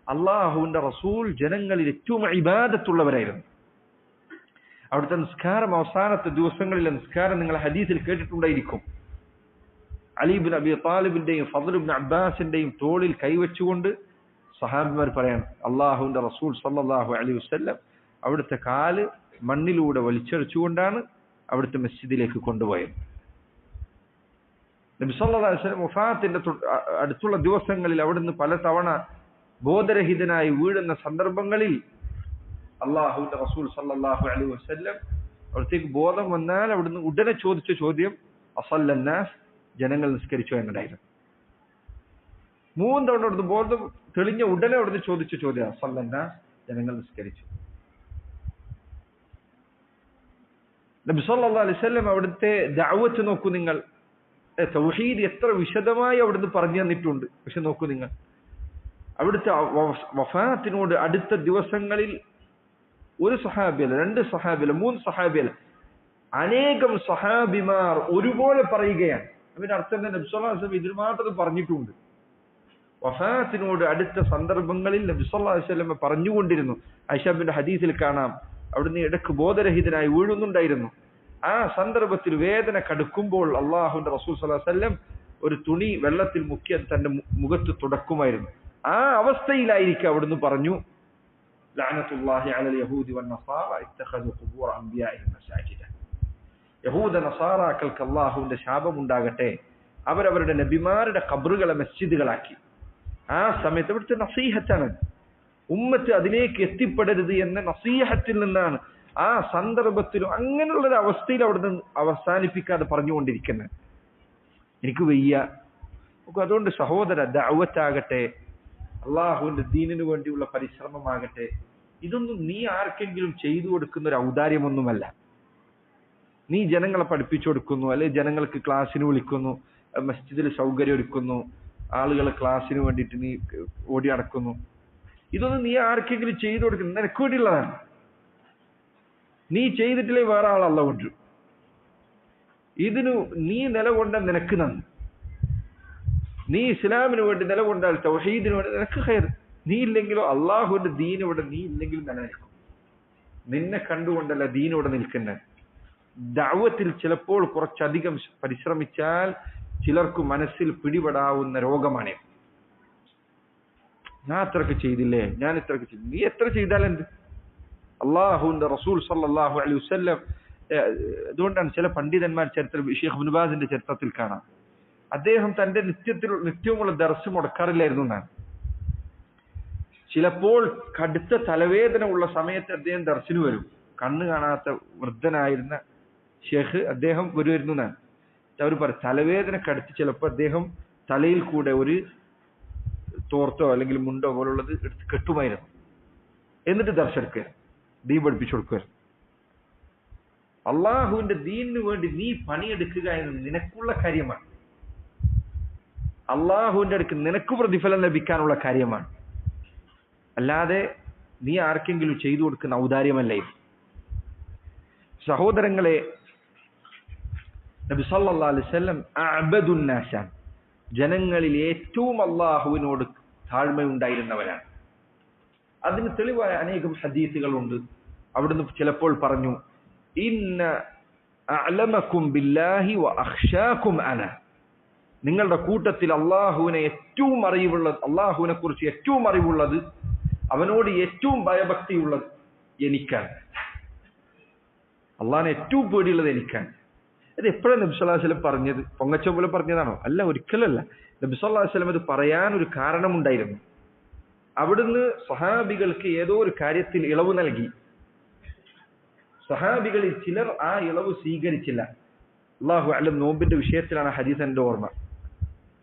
അള്ളാഹുവിന്റെ റസൂൽ ജനങ്ങളിൽ ഏറ്റവും ഇബാദത്തുള്ളവരായിരുന്നു. അവിടുത്തെ നിസ്കാരം അവസാനത്തെ ദിവസങ്ങളിലെ നിസ്കാരം നിങ്ങൾ ഹദീസിൽ കേട്ടിട്ടുണ്ടായിരിക്കും. അലി ഇബ്നു അബി താലിബിന്റെയും ഫദ്ൽ ഇബ്നു അബ്ബാസിന്റെയും തോളിൽ കൈവച്ചുകൊണ്ട് സഹാബിമാർ പറയാണ്, അള്ളാഹുവിന്റെ റസൂൽ സല്ലല്ലാഹു അലൈഹി വസല്ലം അവിടുത്തെ കാല് മണ്ണിലൂടെ വലിച്ചെറിച്ചുകൊണ്ടാണ് അവിടുത്തെ മസ്ജിദിലേക്ക് കൊണ്ടുപോയത്. നബി സല്ലല്ലാഹു അലൈഹി വസല്ലം വഫാത്തിന്റെ അടുത്തുള്ള ദിവസങ്ങളിൽ അവിടുന്ന് പല തവണ ബോധരഹിതനായി വീഴുന്ന സന്ദർഭങ്ങളിൽ അള്ളാഹുവിന്റെ റസൂൽ സല്ലല്ലാഹു അലൈഹി വസല്ലം അവിടത്തേക്ക് ബോധം വന്നാൽ അവിടുന്ന് ഉടനെ ചോദിച്ച ചോദ്യം അസല്ലന്നാസ്, ജനങ്ങൾ നിസ്കരിച്ചോ എന്നതായിരുന്നു. 3 തവണ അവിടുന്ന് ബോധം തെളിഞ്ഞ ഉടനെ അവിടുന്ന് ചോദിച്ച ചോദ്യം അസല്ലന്നാസ്, ജനങ്ങൾ നിസ്കരിച്ചു. നബി സല്ലല്ലാഹു അലൈഹി വസല്ലം അവിടുത്തെ ദഅവത്ത് നോക്കൂ നിങ്ങൾ. തൗഹീദ് എത്ര വിശദമായി അവിടുന്ന് പറഞ്ഞു തന്നിട്ടുണ്ട്. പക്ഷെ നോക്കൂ നിങ്ങൾ, അവിടുത്തെ വഫാത്തിനോട് അടുത്ത ദിവസങ്ങളിൽ ഒരു സഹാബിയല്ല, 2 സഹാബിയല്ല, 3 സഹാബിയല്ല, അനേകം സഹാബിമാർ ഒരുപോലെ പറയുകയാണ്. അതിന്റെ അർത്ഥം തന്നെ നബി സല്ലല്ലാഹു അലൈഹി വസല്ലം ഇതിൽ മാത്രം പറഞ്ഞിട്ടുണ്ട്. വഫാത്തിനോട് അടുത്ത സന്ദർഭങ്ങളിൽ നബി സല്ലല്ലാഹു അലൈഹി വസല്ലം പറഞ്ഞുകൊണ്ടിരുന്നു. ആയിഷ ബിന്റെ ഹദീസിൽ കാണാം, അവിടുന്ന് ഇടക്ക് ബോധരഹിതനായി വീഴുന്നുണ്ടായിരുന്നു. ആ സന്ദർഭത്തിൽ വേദന കടുക്കുമ്പോൾ അള്ളാഹുവിന്റെ റസൂൽ സല്ലല്ലാഹു അലൈഹി വസല്ലം ഒരു തുണി വെള്ളത്തിൽ മുക്കി തന്റെ മുഖത്ത് തുടക്കുമായിരുന്നു. ആ അവസ്ഥയിലായിരിക്കും അവിടുന്ന് പറഞ്ഞു, ലഅനത്തുല്ലാഹി അലൽ യഹൂദി വന്നസാറ ഇത്തഖദു ഖുബൂർ അംബിയാഇഹിം മസാജിദ. യഹൂദ നസാറാക്കൾക്ക് അള്ളാഹുവിന്റെ ശാപം ഉണ്ടാകട്ടെ, അവരവരുടെ നബിമാരുടെ ഖബറുകളെ മസ്ജിദുകളാക്കി. ആ സമയത്ത് ഇവിടുത്തെ നസീഹത്താണ്, ഉമ്മത്ത് അതിലേക്ക് എത്തിപ്പെടരുത് എന്ന നസീഹത്തിൽ നിന്നാണ് ആ സന്ദർഭത്തിലും അങ്ങനെയുള്ളൊരു അവസ്ഥയിൽ അവിടുന്ന് അവസാനിപ്പിക്കാതെ പറഞ്ഞുകൊണ്ടിരിക്കുന്നത്. എനിക്ക് വയ്യ. അതുകൊണ്ട് സഹോദര, ദഅവത്താകട്ടെ, അള്ളാഹുവിന്റെ ദീനിനു വേണ്ടിയുള്ള പരിശ്രമമാകട്ടെ, ഇതൊന്നും നീ ആർക്കെങ്കിലും ചെയ്തു കൊടുക്കുന്ന ഒരു ഔദാര്യമൊന്നുമല്ല. നീ ജനങ്ങളെ പഠിപ്പിച്ചു കൊടുക്കുന്നു, അല്ലെങ്കിൽ ജനങ്ങൾക്ക് ക്ലാസ്സിന് വിളിക്കുന്നു, മസ്ജിദിൽ സൗകര്യം ഒരുക്കുന്നു, ആളുകളെ ക്ലാസ്സിന് വേണ്ടിയിട്ട് നീ ഓടി നടക്കുന്നു. ഇതൊന്നും നീ ആർക്കെങ്കിലും ചെയ്തു കൊടുക്കുന്നു, നിനക്ക് വേണ്ടിയുള്ളതാണ്. നീ ചെയ്തിട്ടില്ലേ വേറെ ആളല്ല കൊണ്ടു. ഇതിനു നീ നിലകൊണ്ട നിനക്ക് നന്ദി. നീ ഇസ്ലാമിന് വേണ്ടി നിലകൊണ്ടാൽ, തൗഹീദിന് വേണ്ടി നിനക്ക് ഖൈർ. നീ ഇല്ലെങ്കിലോ അള്ളാഹുവിന്റെ ദീൻ ഇവിടെ നീ ഇല്ലെങ്കിലും നിലനിൽക്കും. നിന്നെ കണ്ടുകൊണ്ടല്ല ദീൻ ഇവിടെ നിൽക്കുന്നത്. ദഅവത്തിൽ ചിലപ്പോൾ കുറച്ചധികം പരിശ്രമിച്ചാൽ ചിലർക്ക് മനസ്സിൽ പിടിപെടാവുന്ന രോഗമാണ്. ഞാൻ അത്രക്ക് ചെയ്തില്ലേ, ഞാൻ ഇത്രക്ക് ചെയ്തു. നീ എത്ര ചെയ്താൽ എന്ത്? അള്ളാഹുവിന്റെ റസൂൽ സല്ലല്ലാഹു അലൈഹി വസല്ലം. അതുകൊണ്ടാണ് ചില പണ്ഡിതന്മാർ ചരിത്രം, ഷെയ്ഖ് ഇബ്നു ബാസിന്റെ ചരിത്രത്തിൽ കാണാം, അദ്ദേഹം തന്റെ നിത്യമുള്ള ദർസ് മുടക്കാറില്ലായിരുന്നു എന്നാണ്. ചിലപ്പോൾ കടുത്ത തലവേദന ഉള്ള സമയത്ത് അദ്ദേഹം ദർസിന് വരും. കണ്ണ് കാണാത്ത വൃദ്ധനായിരുന്ന ഷെയ്ഖ് അദ്ദേഹം വരുമായിരുന്നു എന്നാണ്. അവർ പറയും, തലവേദന കടുത്ത് ചിലപ്പോൾ അദ്ദേഹം തലയിൽ കൂടെ ഒരു തോർത്തോ അല്ലെങ്കിൽ മുണ്ടോ പോലുള്ളത് എടുത്ത് കെട്ടുമായിരുന്നു. എന്നിട്ട് ദർശെടുക്കുക, ദീൻ പഠിപ്പിച്ചു കൊടുക്കുക. അള്ളാഹുവിന്റെ ദീനിനു വേണ്ടി നീ പണിയെടുക്കുക എന്ന് നിനക്കുള്ള കാര്യമാണ്. അള്ളാഹുവിന്റെ അടുക്ക് നിനക്ക് പ്രതിഫലം ലഭിക്കാനുള്ള കാര്യമാണ്. അല്ലാതെ നീ ആർക്കെങ്കിലും ചെയ്തു കൊടുക്കുന്ന ഔദാര്യമല്ല ഇത്. സഹോദരങ്ങളെ, നബി സല്ലല്ലാഹു അലൈഹി വസല്ലം അഅബദുൻ നാസാൻ, ജനങ്ങളിൽ ഏറ്റവും അള്ളാഹുവിനോട് താഴ്മയുണ്ടായിരുന്നവരാണ്. അതിന് തെളിവായ അനേകം ഹദീസുകളുണ്ട്. അവിടുന്ന് ചിലപ്പോൾ പറഞ്ഞു, ഇന്ന അഅലമകും ബില്ലാഹി വ അഖ്ശാകും അന, നിങ്ങളുടെ കൂട്ടത്തിൽ അള്ളാഹുവിനെ ഏറ്റവും അറിവുള്ളത്, അള്ളാഹുവിനെ കുറിച്ച് ഏറ്റവും അറിവുള്ളത്, അവനോട് ഏറ്റവും ഭയഭക്തിയുള്ളത് എനിക്കാണ്. അള്ളാഹിനെ ഏറ്റവും പേടിയുള്ളത് എനിക്കാണ്. അത് എപ്പോഴാണ് നബി സല്ലല്ലാഹു അലൈഹി വസല്ലം പറഞ്ഞത്? പൊങ്ങച്ച പോലെ പറഞ്ഞതാണോ? അല്ല, ഒരിക്കലല്ല. നബി സല്ലല്ലാഹു അലൈഹി വസല്ലം അത് പറയാൻ ഒരു കാരണമുണ്ടായിരുന്നു. അവിടുന്ന് സഹാബികൾക്ക് ഏതോ ഒരു കാര്യത്തിൽ ഇളവ് നൽകി. സഹാബികളിൽ ചിലർ ആ ഇളവ് സ്വീകരിച്ചില്ല. അല്ലാഹു അലം, നോമ്പിന്റെ വിഷയത്തിലാണ് ഹദീസ് എന്റെ ഓർമ്മ.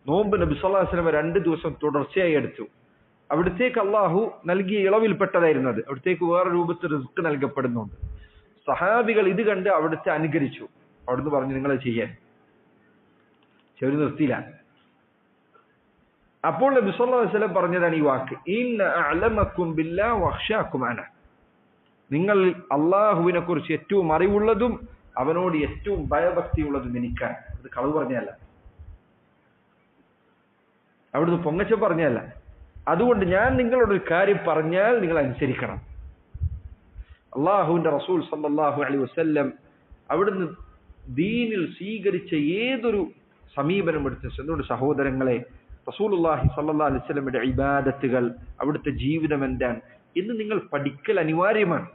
നോമ്പ് നബി സല്ലല്ലാഹു അലൈഹി വസല്ലം 2 ദിവസം തുടർച്ചയായി എടുത്തു. അവിടത്തേക്ക് അള്ളാഹു നൽകിയ ഇളവിൽപ്പെട്ടതായിരുന്നത്. അവിടത്തേക്ക് വേറെ രൂപത്തിൽ റിസ്ക് നൽകപ്പെടുന്നുണ്ട്. സഹാബികൾ ഇത് കണ്ട് അവിടുത്തെ അനുകരിച്ചു. അവിടുന്ന് പറഞ്ഞു, നിങ്ങളത് ചെയ്യാൻ. ചെവി നിർത്തിയില്ല. അപ്പോൾ നബി സല്ലല്ലാഹു അലൈഹി വസല്ലം പറഞ്ഞതാണ് ഈ വാക്ക്, ഇന്ന അഅലമകും ബില്ലാഹി വഅഖ്ശാകും അന, നിങ്ങൾ അള്ളാഹുവിനെ കുറിച്ച് ഏറ്റവും അറിവുള്ളതും അവനോട് ഏറ്റവും ഭയഭക്തിയുള്ളതും എനിക്കാണ്. അത് കളവ് പറഞ്ഞല്ല, അവിടുന്ന് പൊങ്ങച്ച പറഞ്ഞല്ല. അതുകൊണ്ട് ഞാൻ നിങ്ങളോടൊരു കാര്യം പറഞ്ഞാൽ നിങ്ങൾ അനുസരിക്കണം. അള്ളാഹുവിന്റെ റസൂൽ സല്ലല്ലാഹു അലൈഹി വസല്ലം അവിടുന്ന് ദീനിൽ സ്വീകരിച്ച ഏതൊരു സമീപനം എടുത്ത് എന്തുകൊണ്ട് സഹോദരങ്ങളെ, റസൂലുള്ളാഹി സല്ലല്ലാഹു അലൈഹി വസല്ലമയുടെ ഇബാദത്തുകൾ, അവിടുത്തെ ജീവിതം എന്താണ് എന്ന് നിങ്ങൾ പഠിക്കൽ അനിവാര്യമാണ്.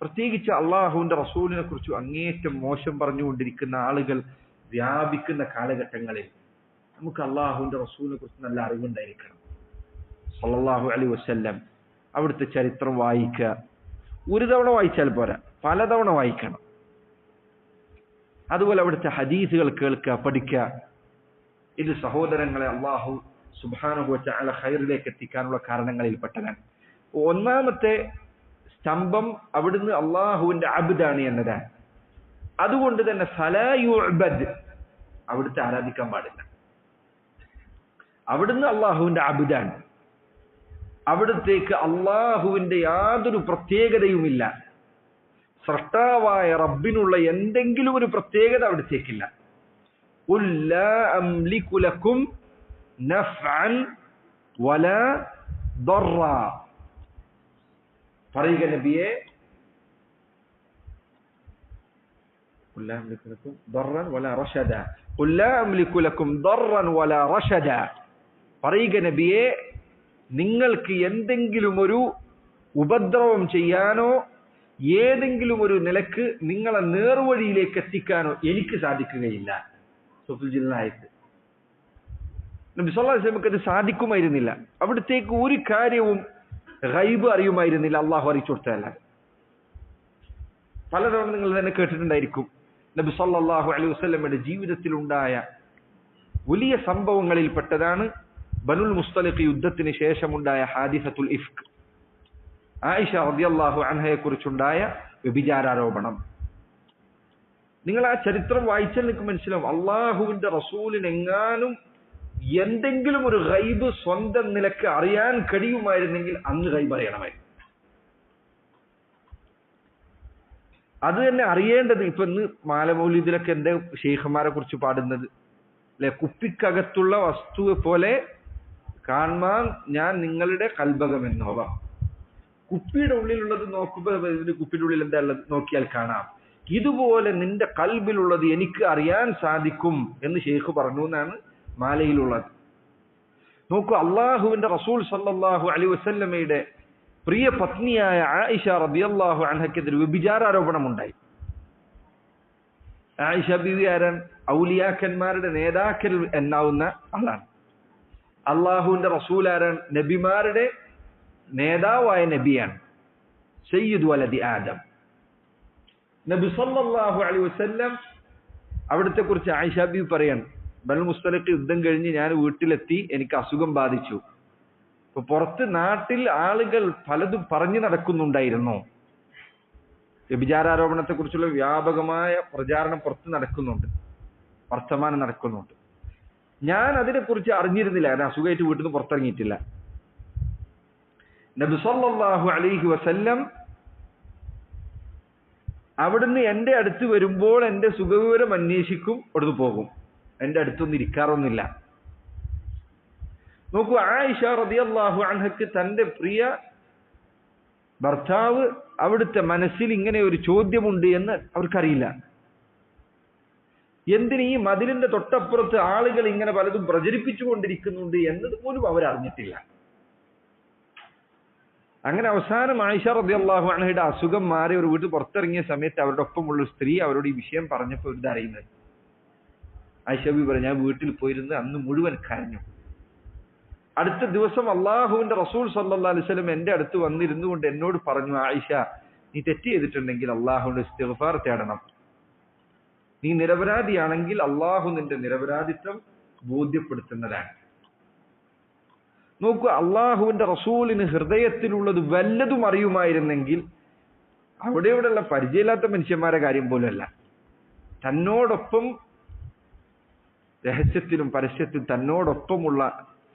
പ്രത്യേകിച്ച് അള്ളാഹുവിന്റെ റസൂലിനെ കുറിച്ച് അങ്ങേറ്റം മോശം പറഞ്ഞുകൊണ്ടിരിക്കുന്ന ആളുകൾ വ്യാപിക്കുന്ന കാലഘട്ടങ്ങളിൽ നമുക്ക് അള്ളാഹുവിന്റെ റസൂലിനെ കുറിച്ച് നല്ല അറിവുണ്ടായിരിക്കണം. സല്ലല്ലാഹു അലൈഹി വസല്ലം അവിടുത്തെ ചരിത്രം വായിക്കുക. ഒരു തവണ വായിച്ചാൽ പോരാ, പലതവണ വായിക്കണം. അതുപോലെ അവിടുത്തെ ഹദീസുകൾ കേൾക്കുക, പഠിക്കുക. ഇത് സഹോദരങ്ങളെ അള്ളാഹു സുബ്ഹാനഹു വ തആല ഖൈറിലേക്ക് എത്തിക്കാനുള്ള കാരണങ്ങളിൽപ്പെട്ടതാണ്. ഒന്നാമത്തെ സ്തംഭം അവിടുന്ന് അള്ളാഹുവിന്റെ അബ്ദാണ് എന്നതാണ്. അതുകൊണ്ട് തന്നെ ഫലാ യുഅബദ്, അവിടുത്തെ ആരാധിക്കാൻ പാടില്ല. അവിടുന്ന് അള്ളാഹുവിന്റെ അബ്ദാണ്. അവിടത്തേക്ക് അള്ളാഹുവിന്റെ യാതൊരു പ്രത്യേകതയുമില്ല. സൃഷ്ടാവായ റബ്ബിനുള്ള എന്തെങ്കിലും ഒരു പ്രത്യേകത അവിടത്തേക്കില്ല. ഖുൽ ലാ അംലികു ലക്കും നഫ്അൻ വലാ ദർറ, പറയുക നബിയെ, ഖുൽ ലാ അംലികു ലക്കും ദർറൻ വലാ റശദ, ഖുൽ ലാ അംലികു ലക്കും ദർറൻ വലാ റശദ, പറയുക നബിയെ, നിങ്ങൾക്ക് എന്തെങ്കിലും ഒരു ഉപദ്രവം ചെയ്യാനോ ഏതെങ്കിലും ഒരു നിലക്ക് നിങ്ങളെ നേർവഴിയിലേക്ക് എത്തിക്കാനോ എനിക്ക് സാധിക്കുകയില്ല. സൂറത്തുൽ ജിന്നായത്ത്. നബി സല്ലല്ലാഹു അലൈഹി വസല്ലമക്ക് അത് സാധിക്കുമായിരുന്നില്ല. അവിടത്തേക്ക് ഒരു കാര്യവും ഗൈബ് അറിയുമായിരുന്നില്ല, അള്ളാഹു അറിയിച്ചു കൊടുത്തതല്ല. പലതവണ നിങ്ങൾ തന്നെ കേട്ടിട്ടുണ്ടായിരിക്കും നബി സല്ലല്ലാഹു അലൈഹി വസല്ലമയുടെ ജീവിതത്തിൽ ഉണ്ടായ വലിയ സംഭവങ്ങളിൽപ്പെട്ടതാണ് ബനുൽ മുസ്തലിഖ് യുദ്ധത്തിന് ശേഷമുണ്ടായ ഹാദിസത്തുൽ ഇഫ്ക്. ആയിഷ റളിയല്ലാഹു അൻഹയെ കുറിച്ചുണ്ടായ വ്യഭിചാരോപണം. നിങ്ങൾ ആ ചരിത്രം വായിച്ചാൽ നിങ്ങൾക്ക് മനസ്സിലാവും, അള്ളാഹുവിന്റെ റസൂലിനെങ്ങാനും എന്തെങ്കിലും ഒരു ഗൈബ് സ്വന്തം നിലക്ക് അറിയാൻ കഴിയുമായിരുന്നെങ്കിൽ അന്ന് ഗൈബ് അറിയണമായിരുന്നു. അത് തന്നെ അറിയേണ്ടത്. ഇപ്പൊ ഇന്ന് മാലമൗലിദിലൊക്കെ എന്റെ ഷെയ്ഖന്മാരെ കുറിച്ച് പാടുന്നത് അല്ലെ, കുപ്പിക്കകത്തുള്ള വസ്തുവെ പോലെ കാണാൻ ഞാൻ നിങ്ങളുടെ കൽബകമെന്നോവ. കുപ്പിയുടെ ഉള്ളിലുള്ളത് നോക്കുമ്പോൾ കുപ്പിയുടെ ഉള്ളിൽ എന്താ ഉള്ളത് നോക്കിയാൽ കാണാം. ഇതുപോലെ നിന്റെ കൽബിലുള്ളത് എനിക്ക് അറിയാൻ സാധിക്കും എന്ന് ഷെയ്ഖ് പറഞ്ഞു എന്നാണ് മാലയിലുള്ളത്. നോക്കൂ, അള്ളാഹുവിന്റെ റസൂൽ സല്ലല്ലാഹു അലൈഹി വസല്ലമയുടെ പ്രിയ പത്നിയായ ആയിഷ റളിയല്ലാഹു അൻഹയ്ക്കെതിരെ വ്യഭിചാരോപണം ഉണ്ടായി. ആയിഷ ബീവി ആരാൻ? ഔലിയാക്കന്മാരുടെ നേതാക്കൾ എന്നാവുന്ന ആളാണ്. അള്ളാഹുവിന്റെ റസൂൽ ആരാൻ? നബിമാരുടെ നേതാവായ നബിയാണ്, സയ്യിദ് വലദി ആദം. നബി സല്ലല്ലാഹു അലൈഹി വസല്ലം അവിടത്തെ കുറിച്ച് ആയിഷ ബീവി പറയാണ്, ബനുൽ മുസ്തലിഖ് യുദ്ധം കഴിഞ്ഞ് ഞാൻ വീട്ടിലെത്തി, എനിക്ക് അസുഖം ബാധിച്ചു. ഇപ്പൊ പുറത്ത് നാട്ടിൽ ആളുകൾ പലതും പറഞ്ഞു നടക്കുന്നുണ്ടായിരുന്നു. വ്യഭിചാരോപണത്തെ കുറിച്ചുള്ള വ്യാപകമായ പ്രചാരണം പുറത്ത് നടക്കുന്നുണ്ട്, വർത്തമാനം നടക്കുന്നുണ്ട്. ഞാൻ അതിനെക്കുറിച്ച് അറിഞ്ഞിരുന്നില്ല, ഞാൻ അസുഖമായിട്ട് വീട്ടിൽ നിന്ന് പുറത്തിറങ്ങിയിട്ടില്ല. നബി സല്ലല്ലാഹു അലൈഹി വസല്ലം അവിടുന്ന് എന്റെ അടുത്ത് വരുമ്പോൾ എന്റെ സുഖവിവരം അന്വേഷിക്കും, അവിടുന്ന് പോകും. എന്റെ അടുത്തൊന്നും ഇരിക്കാറൊന്നുമില്ല. നോക്കൂ, ആയിഷ റളിയല്ലാഹു അൻഹയ്ക്ക് തന്റെ പ്രിയ ഭർത്താവ് അവിടുത്തെ മനസ്സിൽ ഇങ്ങനെ ഒരു ചോദ്യമുണ്ട് എന്ന് അവർക്കറിയില്ല. എന്തിന് ഈ മതിലിന്റെ തൊട്ടപ്പുറത്ത് ആളുകൾ ഇങ്ങനെ പലതും പ്രചരിപ്പിച്ചു കൊണ്ടിരിക്കുന്നുണ്ട് എന്നത് പോലും അവരറിഞ്ഞിട്ടില്ല. അങ്ങനെ അവസാനം ആയിഷ റളിയല്ലാഹു അൻഹയുടെ അസുഖം മാറി ഒരു വീട്ടിൽ പുറത്തിറങ്ങിയ സമയത്ത് അവരുടെ ഒപ്പമുള്ള സ്ത്രീ അവരോട് ഈ വിഷയം പറഞ്ഞപ്പോൾ ഇത് അറിയുന്നത്. ആയിഷ ബീവി പറഞ്ഞു, ഞാൻ വീട്ടിൽ പോയിരുന്ന് അന്ന് മുഴുവൻ കരഞ്ഞു. അടുത്ത ദിവസം അള്ളാഹുവിന്റെ റസൂൽ സല്ലല്ലാഹു അലൈഹി വസല്ലം എന്റെ അടുത്ത് വന്നിരുന്നു കൊണ്ട് എന്നോട് പറഞ്ഞു, ആയിഷ, നീ തെറ്റ് ചെയ്തിട്ടുണ്ടെങ്കിൽ അള്ളാഹുവിന്റെ ഇസ്തിഗ്ഫാർ തേടണം. നീ നിരപരാധിയാണെങ്കിൽ അള്ളാഹു നിന്റെ നിരപരാധിത്വം ബോധ്യപ്പെടുത്തുന്നതാണ്. നോക്കൂ, അള്ളാഹുവിന്റെ റസൂലിന് ഹൃദയത്തിലുള്ളത് വല്ലതും അറിയുമായിരുന്നെങ്കിൽ അവിടെയുള്ള പരിചയമില്ലാത്ത മനുഷ്യന്മാരെ കാര്യം പോലുമല്ല, തന്നോടൊപ്പം രഹസ്യത്തിലും പരസ്യത്തിലും തന്നോടൊപ്പമുള്ള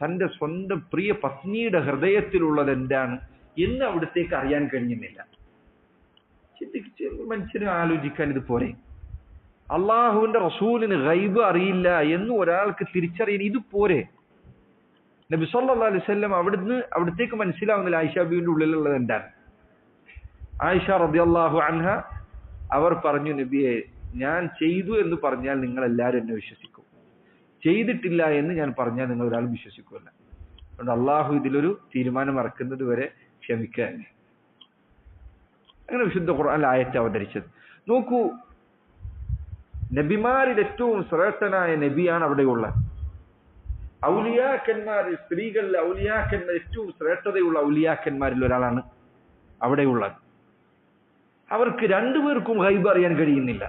തന്റെ സ്വന്തം പ്രിയ പത്നിയുടെ ഹൃദയത്തിലുള്ളത് എന്താണ് എന്ന് അവിടത്തേക്ക് അറിയാൻ കഴിഞ്ഞിരുന്നില്ല. മനുഷ്യന് ആലോചിക്കാൻ ഇത് പോരെ? അള്ളാഹുവിന്റെ റസൂലിന് ഗൈബ് അറിയില്ല എന്ന് ഒരാൾക്ക് തിരിച്ചറിയാൻ ഇത് പോരെ? നബി സല്ലല്ലാഹു അലൈഹി വസല്ലം അവിടത്തേക്ക് മനസ്സിലാവുന്നില്ല ആയിഷ ബീവിന്റെ ഉള്ളിലുള്ളത് എന്താണ്. ആയിഷ റളിയല്ലാഹു അൻഹ അവർ പറഞ്ഞു, നബിയെ, ഞാൻ ചെയ്തു എന്ന് പറഞ്ഞാൽ നിങ്ങൾ എല്ലാവരും എന്നെ വിശ്വസിക്കും, ചെയ്തിട്ടില്ല എന്ന് ഞാൻ പറഞ്ഞാൽ നിങ്ങൾ ഒരാളും വിശ്വസിക്കുമല്ല. അതുകൊണ്ട് അള്ളാഹു ഇതിലൊരു തീരുമാനം ഇറക്കുന്നത് വരെ ക്ഷമിക്കുക. അങ്ങനെ വിശുദ്ധ ഖുർആനിൽ ആയത്ത് അവതരിച്ചത്. നോക്കൂ, നബിമാരിൽ ഏറ്റവും ശ്രേഷ്ഠനായ നബിയാണ് അവിടെയുള്ളത്. ഔലിയാക്കന്മാരിൽ, സ്ത്രീകളിൽ ഔലിയാക്കന്മാർ ഏറ്റവും ശ്രേഷ്ഠതയുള്ള ഔലിയാക്കന്മാരിൽ ഒരാളാണ് അവിടെയുള്ളത്. അവർക്ക് രണ്ടുപേർക്കും ഗൈബ് അറിയാൻ കഴിയുന്നില്ല.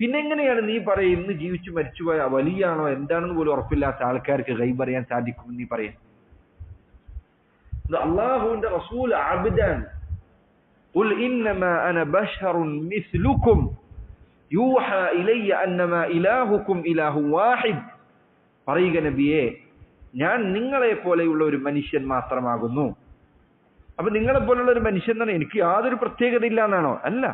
പിന്നെ എങ്ങനെയാണ് നീ പറയും ഇന്ന് ജീവിച്ചു മരിച്ചുപോയ വലിയാണോ എന്താണെന്ന് പോലും ഉറപ്പില്ലാത്ത ആൾക്കാർക്ക് ഗൈബ് അറിയാൻ സാധിക്കുമെന്ന് നീ പറയാം? അള്ളാഹുവിന്റെ റസൂൽ അബ്ദാൻ, ഖുൽ ഇന്നമാ അന ബശറുൻ മിസ്ലുക്കും യൂഹാ ഇലയ്യ അന്നമാ ഇലാഹുക്കും ഇലാഹു വാഹിദ്. പറയുക നബിയെ, ഞാൻ നിങ്ങളെ പോലെയുള്ള ഒരു മനുഷ്യൻ മാത്രമാകുന്നു. അപ്പൊ നിങ്ങളെ പോലുള്ള ഒരു മനുഷ്യൻ എന്നാണ്, എനിക്ക് യാതൊരു പ്രത്യേകത ഇല്ല എന്നാണോ? അല്ല.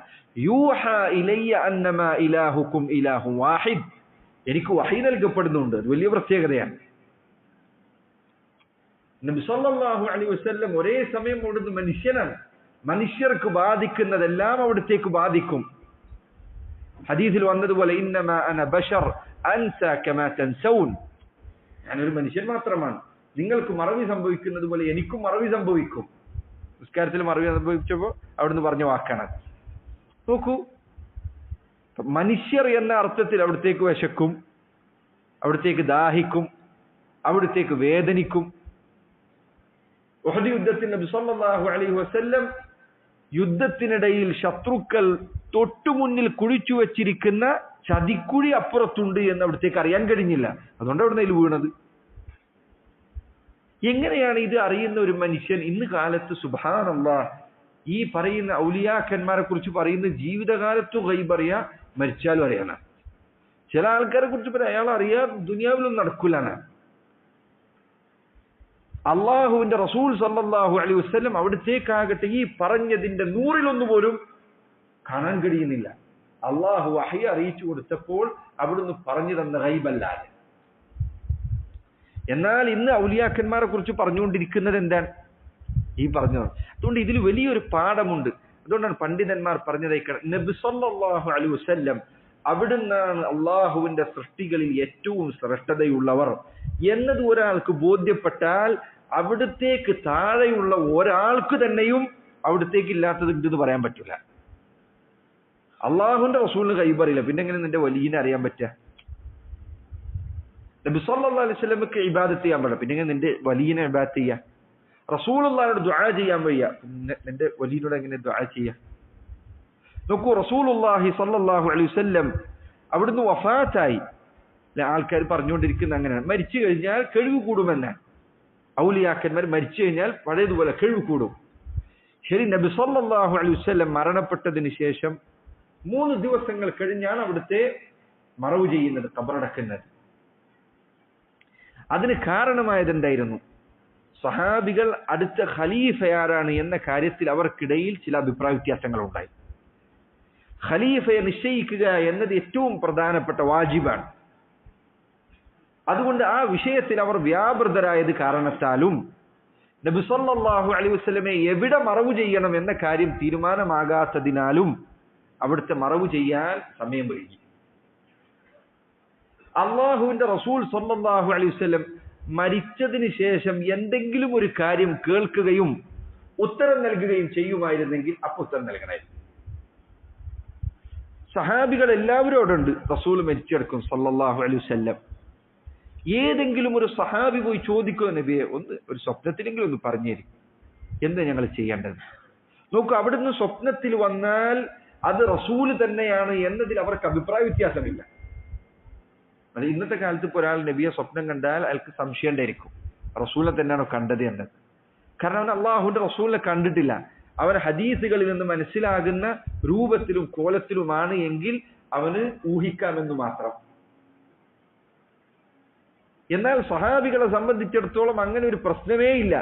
യൂഹാ ഇലയ്യ അന്നമാ ഇലാഹുക്കും ഇലാഹു വാഹിദ്. എനിക്ക് വഹി നൽകപ്പെടുന്നുണ്ട്, അത് വലിയ പ്രത്യേകതയാണ്. നബി സല്ലല്ലാഹു അലൈഹി വസല്ലം ഒരേ സമയം അവിടുന്ന് മനുഷ്യനാണ്. മനുഷ്യർക്ക് ബാധിക്കുന്നതെല്ലാം അവിടത്തേക്ക് ബാധിക്കും. ഹദീസിൽ വന്നതുപോലെ ഇന്നമാ അന ബശർ അൻസാ കമാ തൻസൗൻ. ഞാനൊരു മനുഷ്യൻ മാത്രമാണ്, നിങ്ങൾക്ക് മറവി സംഭവിക്കുന്നത് പോലെ എനിക്കും മറവി സംഭവിക്കും. നിസ്കാരത്തിൽ മറവി സംഭവിച്ചപ്പോൾ അവിടുന്ന് പറഞ്ഞ വാക്കാണ്. നോക്കൂ, മനുഷ്യർ എന്ന അർത്ഥത്തിൽ അവിടത്തേക്ക് വിശക്കും, അവിടത്തേക്ക് ദാഹിക്കും, അവിടത്തേക്ക് വേദനിക്കും. ഉഹദ് യുദ്ധത്തിൽ നബി സല്ലല്ലാഹു അലൈഹി വസല്ലം യുദ്ധത്തിനിടയിൽ ശത്രുക്കൾ തൊട്ടുമുന്നിൽ കുഴിച്ചു വെച്ചിരിക്കുന്ന ചതിക്കുഴി അപ്പുറത്തുണ്ട് എന്ന് അവിടത്തേക്ക് അറിയാൻ കഴിഞ്ഞില്ല. അതുകൊണ്ട് അവിടുന്ന് അതിൽ വീണത്. എങ്ങനെയാണ് ഇത് അറിയുന്ന ഒരു മനുഷ്യൻ ഇന്ന് കാലത്ത് സുബ്ഹാനല്ലാഹ് ഈ പറയുന്ന ഔലിയാക്കന്മാരെ കുറിച്ച് പറയുന്ന ജീവിതകാലത്തു ഗൈബ് അറിയാ, മരിച്ചാലും അറിയാനാ. ചില ആൾക്കാരെ കുറിച്ച് പറയാം അയാൾ അറിയാ, ദുനിയാവിലൊന്നും നടക്കൂലാണ്. അള്ളാഹുവിന്റെ റസൂൽ സല്ലല്ലാഹു അലൈഹി വസല്ലം അവിടത്തേക്കാകട്ടെ ഈ പറഞ്ഞതിന്റെ 100-1 പോലും കാണാൻ കഴിയുന്നില്ല. അള്ളാഹു വഹി അറിയിച്ചു കൊടുത്തപ്പോൾ അവിടുന്ന് പറഞ്ഞു തന്ന ഗൈബല്ലാതെ. എന്നാൽ ഇന്ന് ഔലിയാക്കന്മാരെ കുറിച്ച് പറഞ്ഞുകൊണ്ടിരിക്കുന്നത് എന്താണ്? ഈ പറഞ്ഞത്. അതുകൊണ്ട് ഇതിൽ വലിയൊരു പാഠമുണ്ട്. അതുകൊണ്ടാണ് പണ്ഡിതന്മാർ പറഞ്ഞതേക്കണം, നബി സല്ലല്ലാഹു അലൈഹി വസല്ലം അവിടുന്നാണ് അള്ളാഹുവിന്റെ സൃഷ്ടികളിൽ ഏറ്റവും ശ്രേഷ്ഠതയുള്ളവർ എന്നത് ഒരാൾക്ക് ബോധ്യപ്പെട്ടാൽ അവിടത്തേക്ക് താഴെയുള്ള ഒരാൾക്ക് തന്നെയും അവിടത്തേക്ക് ഇല്ലാത്തത് ഉണ്ടെന്ന് പറയാൻ പറ്റില്ല. അള്ളാഹുവിന്റെ റസൂലിന് ഗൈബ് അറിയില്ല, പിന്നെ എങ്ങനെ നിന്റെ വലിയനെ അറിയാൻ പറ്റുക? നബി സല്ലല്ലാഹു അലൈഹി വസല്ലമക്ക് ഇബാദത്ത് ചെയ്യാൻ പാടില്ല, പിന്നെ എങ്ങനെ നിന്റെ വലിയനെ ഇബാദത്ത് ചെയ്യാ? റസൂലുള്ളാഹിയോട് ദുആ ചെയ്യാൻ വയ്യ, പിന്നെ നിന്റെ വലിയനോട് എങ്ങനെ ദുആ ചെയ്യാ? നോക്കൂ, റസൂലുള്ളാഹി സല്ലല്ലാഹു അലൈഹി വസല്ലം അവിടുന്ന് വഫാത്തായി. ആൾക്കാർ പറഞ്ഞുകൊണ്ടിരിക്കുന്ന അങ്ങനെയാണ്, മരിച്ചു കഴിഞ്ഞാൽ കഴിവ് കൂടുമെന്നാണ്. ഔലിയാക്കന്മാർ മരിച്ചു കഴിഞ്ഞാൽ പഴയതുപോലെ കഴിവ് കൂടും. ശരി, നബി സല്ലല്ലാഹു അലൈഹി വസല്ലം മരണപ്പെട്ടതിന് ശേഷം 3 ദിവസങ്ങൾ കഴിഞ്ഞാണ് അവിടുത്തെ മറവ് ചെയ്യുന്നത്, ഖബറടക്കുന്നത്. അതിന് കാരണമായത് എന്തായിരുന്നു? സഹാബികൾ അടുത്ത ഖലീഫ ആരാണ് എന്ന കാര്യത്തിൽ അവർക്കിടയിൽ ചില അഭിപ്രായ വ്യത്യാസങ്ങൾ ഉണ്ടായി. ഖലീഫയെ നിശ്ചയിക്കുക എന്നത് ഏറ്റവും പ്രധാനപ്പെട്ട വാജിബാണ്. അതുകൊണ്ട് ആ വിഷയത്തിൽ അവർ വ്യാപൃതരായത് കാരണത്താലും നബി സല്ലല്ലാഹു അലൈഹി വസല്ലമയെ എവിടെ മറവ് ചെയ്യണം എന്ന കാര്യം തീരുമാനമാകാത്തതിനാലും അവിടുത്തെ മറവ് ചെയ്യാൻ സമയം വൈകി. അള്ളാഹുവിന്റെ റസൂൽ സല്ലല്ലാഹു അലൈഹി വസല്ലം മരിച്ചതിന് ശേഷം എന്തെങ്കിലും ഒരു കാര്യം കേൾക്കുകയും ഉത്തരം നൽകുകയും ചെയ്യുമായിരുന്നെങ്കിൽ അപ്പോൾ ഉത്തരം നൽകണമായിരുന്നു. സഹാബികൾ എല്ലാവരും അവിടെ ഉണ്ട്, റസൂൽ മരിച്ചെടുക്കും സല്ലല്ലാഹു അലൈഹി വസല്ലം. ഏതെങ്കിലും ഒരു സഹാബി പോയി ചോദിക്കുക, നബിയെ ഒരു സ്വപ്നത്തിലെങ്കിലും ഒന്ന് പറഞ്ഞേരി, എന്താ ഞങ്ങൾ ചെയ്യേണ്ടത്? നോക്കൂ, അവിടുന്ന് സ്വപ്നത്തിൽ വന്നാൽ അത് റസൂല് തന്നെയാണ് എന്നതിൽ അവർക്ക് അഭിപ്രായ വ്യത്യാസമില്ല. അത് ഇന്നത്തെ കാലത്ത് ഇപ്പോൾ ഒരാൾ നബിയെ സ്വപ്നം കണ്ടാൽ അയാൾക്ക് സംശയം ഉണ്ടായിരിക്കും, റസൂലിനെ തന്നെയാണോ കണ്ടത് എന്നത്. കാരണം അവൻ അള്ളാഹുവിന്റെ റസൂലിനെ കണ്ടിട്ടില്ല. അവൻ ഹദീസുകളിൽ നിന്ന് മനസ്സിലാകുന്ന രൂപത്തിലും കോലത്തിലുമാണ് എങ്കിൽ അവന് ഊഹിക്കാമെന്ന് മാത്രം. എന്നാൽ സഹാബികളെ സംബന്ധിച്ചിടത്തോളം അങ്ങനെ ഒരു പ്രശ്നമേ ഇല്ല.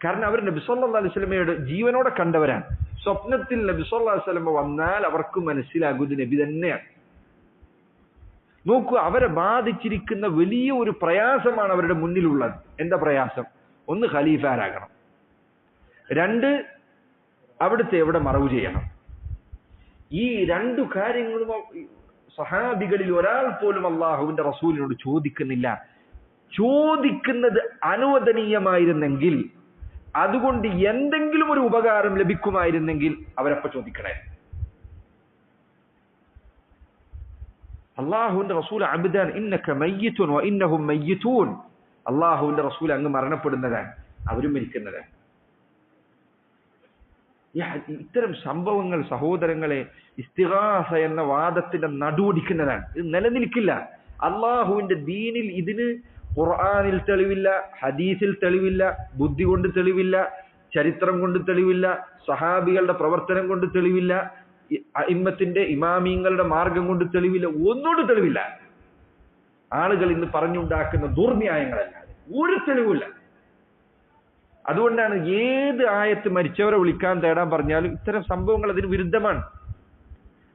കാരണം അവർ നബി സല്ലല്ലാഹു അലൈഹി വസല്ലമയുടെ ജീവനോടെ കണ്ടവരാണ്. സ്വപ്നത്തിൽ നബി സല്ലല്ലാഹു അലൈഹി വസല്ലമ വന്നാൽ അവർക്ക് മനസ്സിലാകുന്നത് നബി തന്നെയാണ്. നോക്കൂ, അവരെ ബാധിച്ചിരിക്കുന്ന വലിയ ഒരു പ്രയാസമാണ് അവരുടെ മുന്നിലുള്ളത്. എന്താ പ്രയാസം? ഒന്ന്, ഖലീഫാരാകണം. രണ്ട്, അവിടുത്തെ എവിടെ മറവ് ചെയ്യണം. ഈ രണ്ടു കാര്യങ്ങളും സഹാബികളിൽ ഒരാൾ പോലും അള്ളാഹുവിന്റെ റസൂലിനോട് ചോദിക്കുന്നില്ല. ചോദിക്കുന്നത് അനുവദനീയമായിരുന്നെങ്കിൽ, അതുകൊണ്ട് എന്തെങ്കിലും ഒരു ഉപകാരം ലഭിക്കുമായിരുന്നെങ്കിൽ അവരപ്പ ചോദിക്കണേ. അള്ളാഹുവിന്റെ റസൂൽ അബ്ദാൻ ഇന്നക മയ്യിതുൻ വ ഇന്നഹും മയ്യിതൂൻ. അള്ളാഹുവിന്റെ റസൂൽ അങ്ങ് മരണപ്പെടുന്നതാണ്, അവരും മരിക്കുന്നതാണ്. ഇത്തരം സംഭവങ്ങൾ സഹോദരങ്ങളെ ഇസ്തിഗാസ എന്ന വാദത്തിന്റെ നടുവൊടിക്കുന്നതാണ്. ഇത് നിലനിൽക്കില്ല. അള്ളാഹുവിന്റെ ദീനിൽ ഇതിന് ഖുർആനിൽ തെളിവില്ല, ഹദീസിൽ തെളിവില്ല, ബുദ്ധി കൊണ്ട് തെളിവില്ല, ചരിത്രം കൊണ്ട് തെളിവില്ല, സഹാബികളുടെ പ്രവർത്തനം കൊണ്ട് തെളിവില്ല, അഇമ്മത്തിന്റെ ഇമാമീങ്ങളുടെ മാർഗം കൊണ്ട് തെളിവില്ല, ഒന്നുകൊണ്ട് തെളിവില്ല. ആളുകൾ ഇന്ന് പറഞ്ഞുണ്ടാക്കുന്ന ദുർന്യായങ്ങളല്ലാതെ ഒരു തെളിവില്ല. അതുകൊണ്ടാണ് ഏത് ആയത്ത് മരിച്ചവരെ വിളിക്കാൻ തേടാൻ പറഞ്ഞാലും ഇത്തരം സംഭവങ്ങൾ അതിന് വിരുദ്ധമാണ്.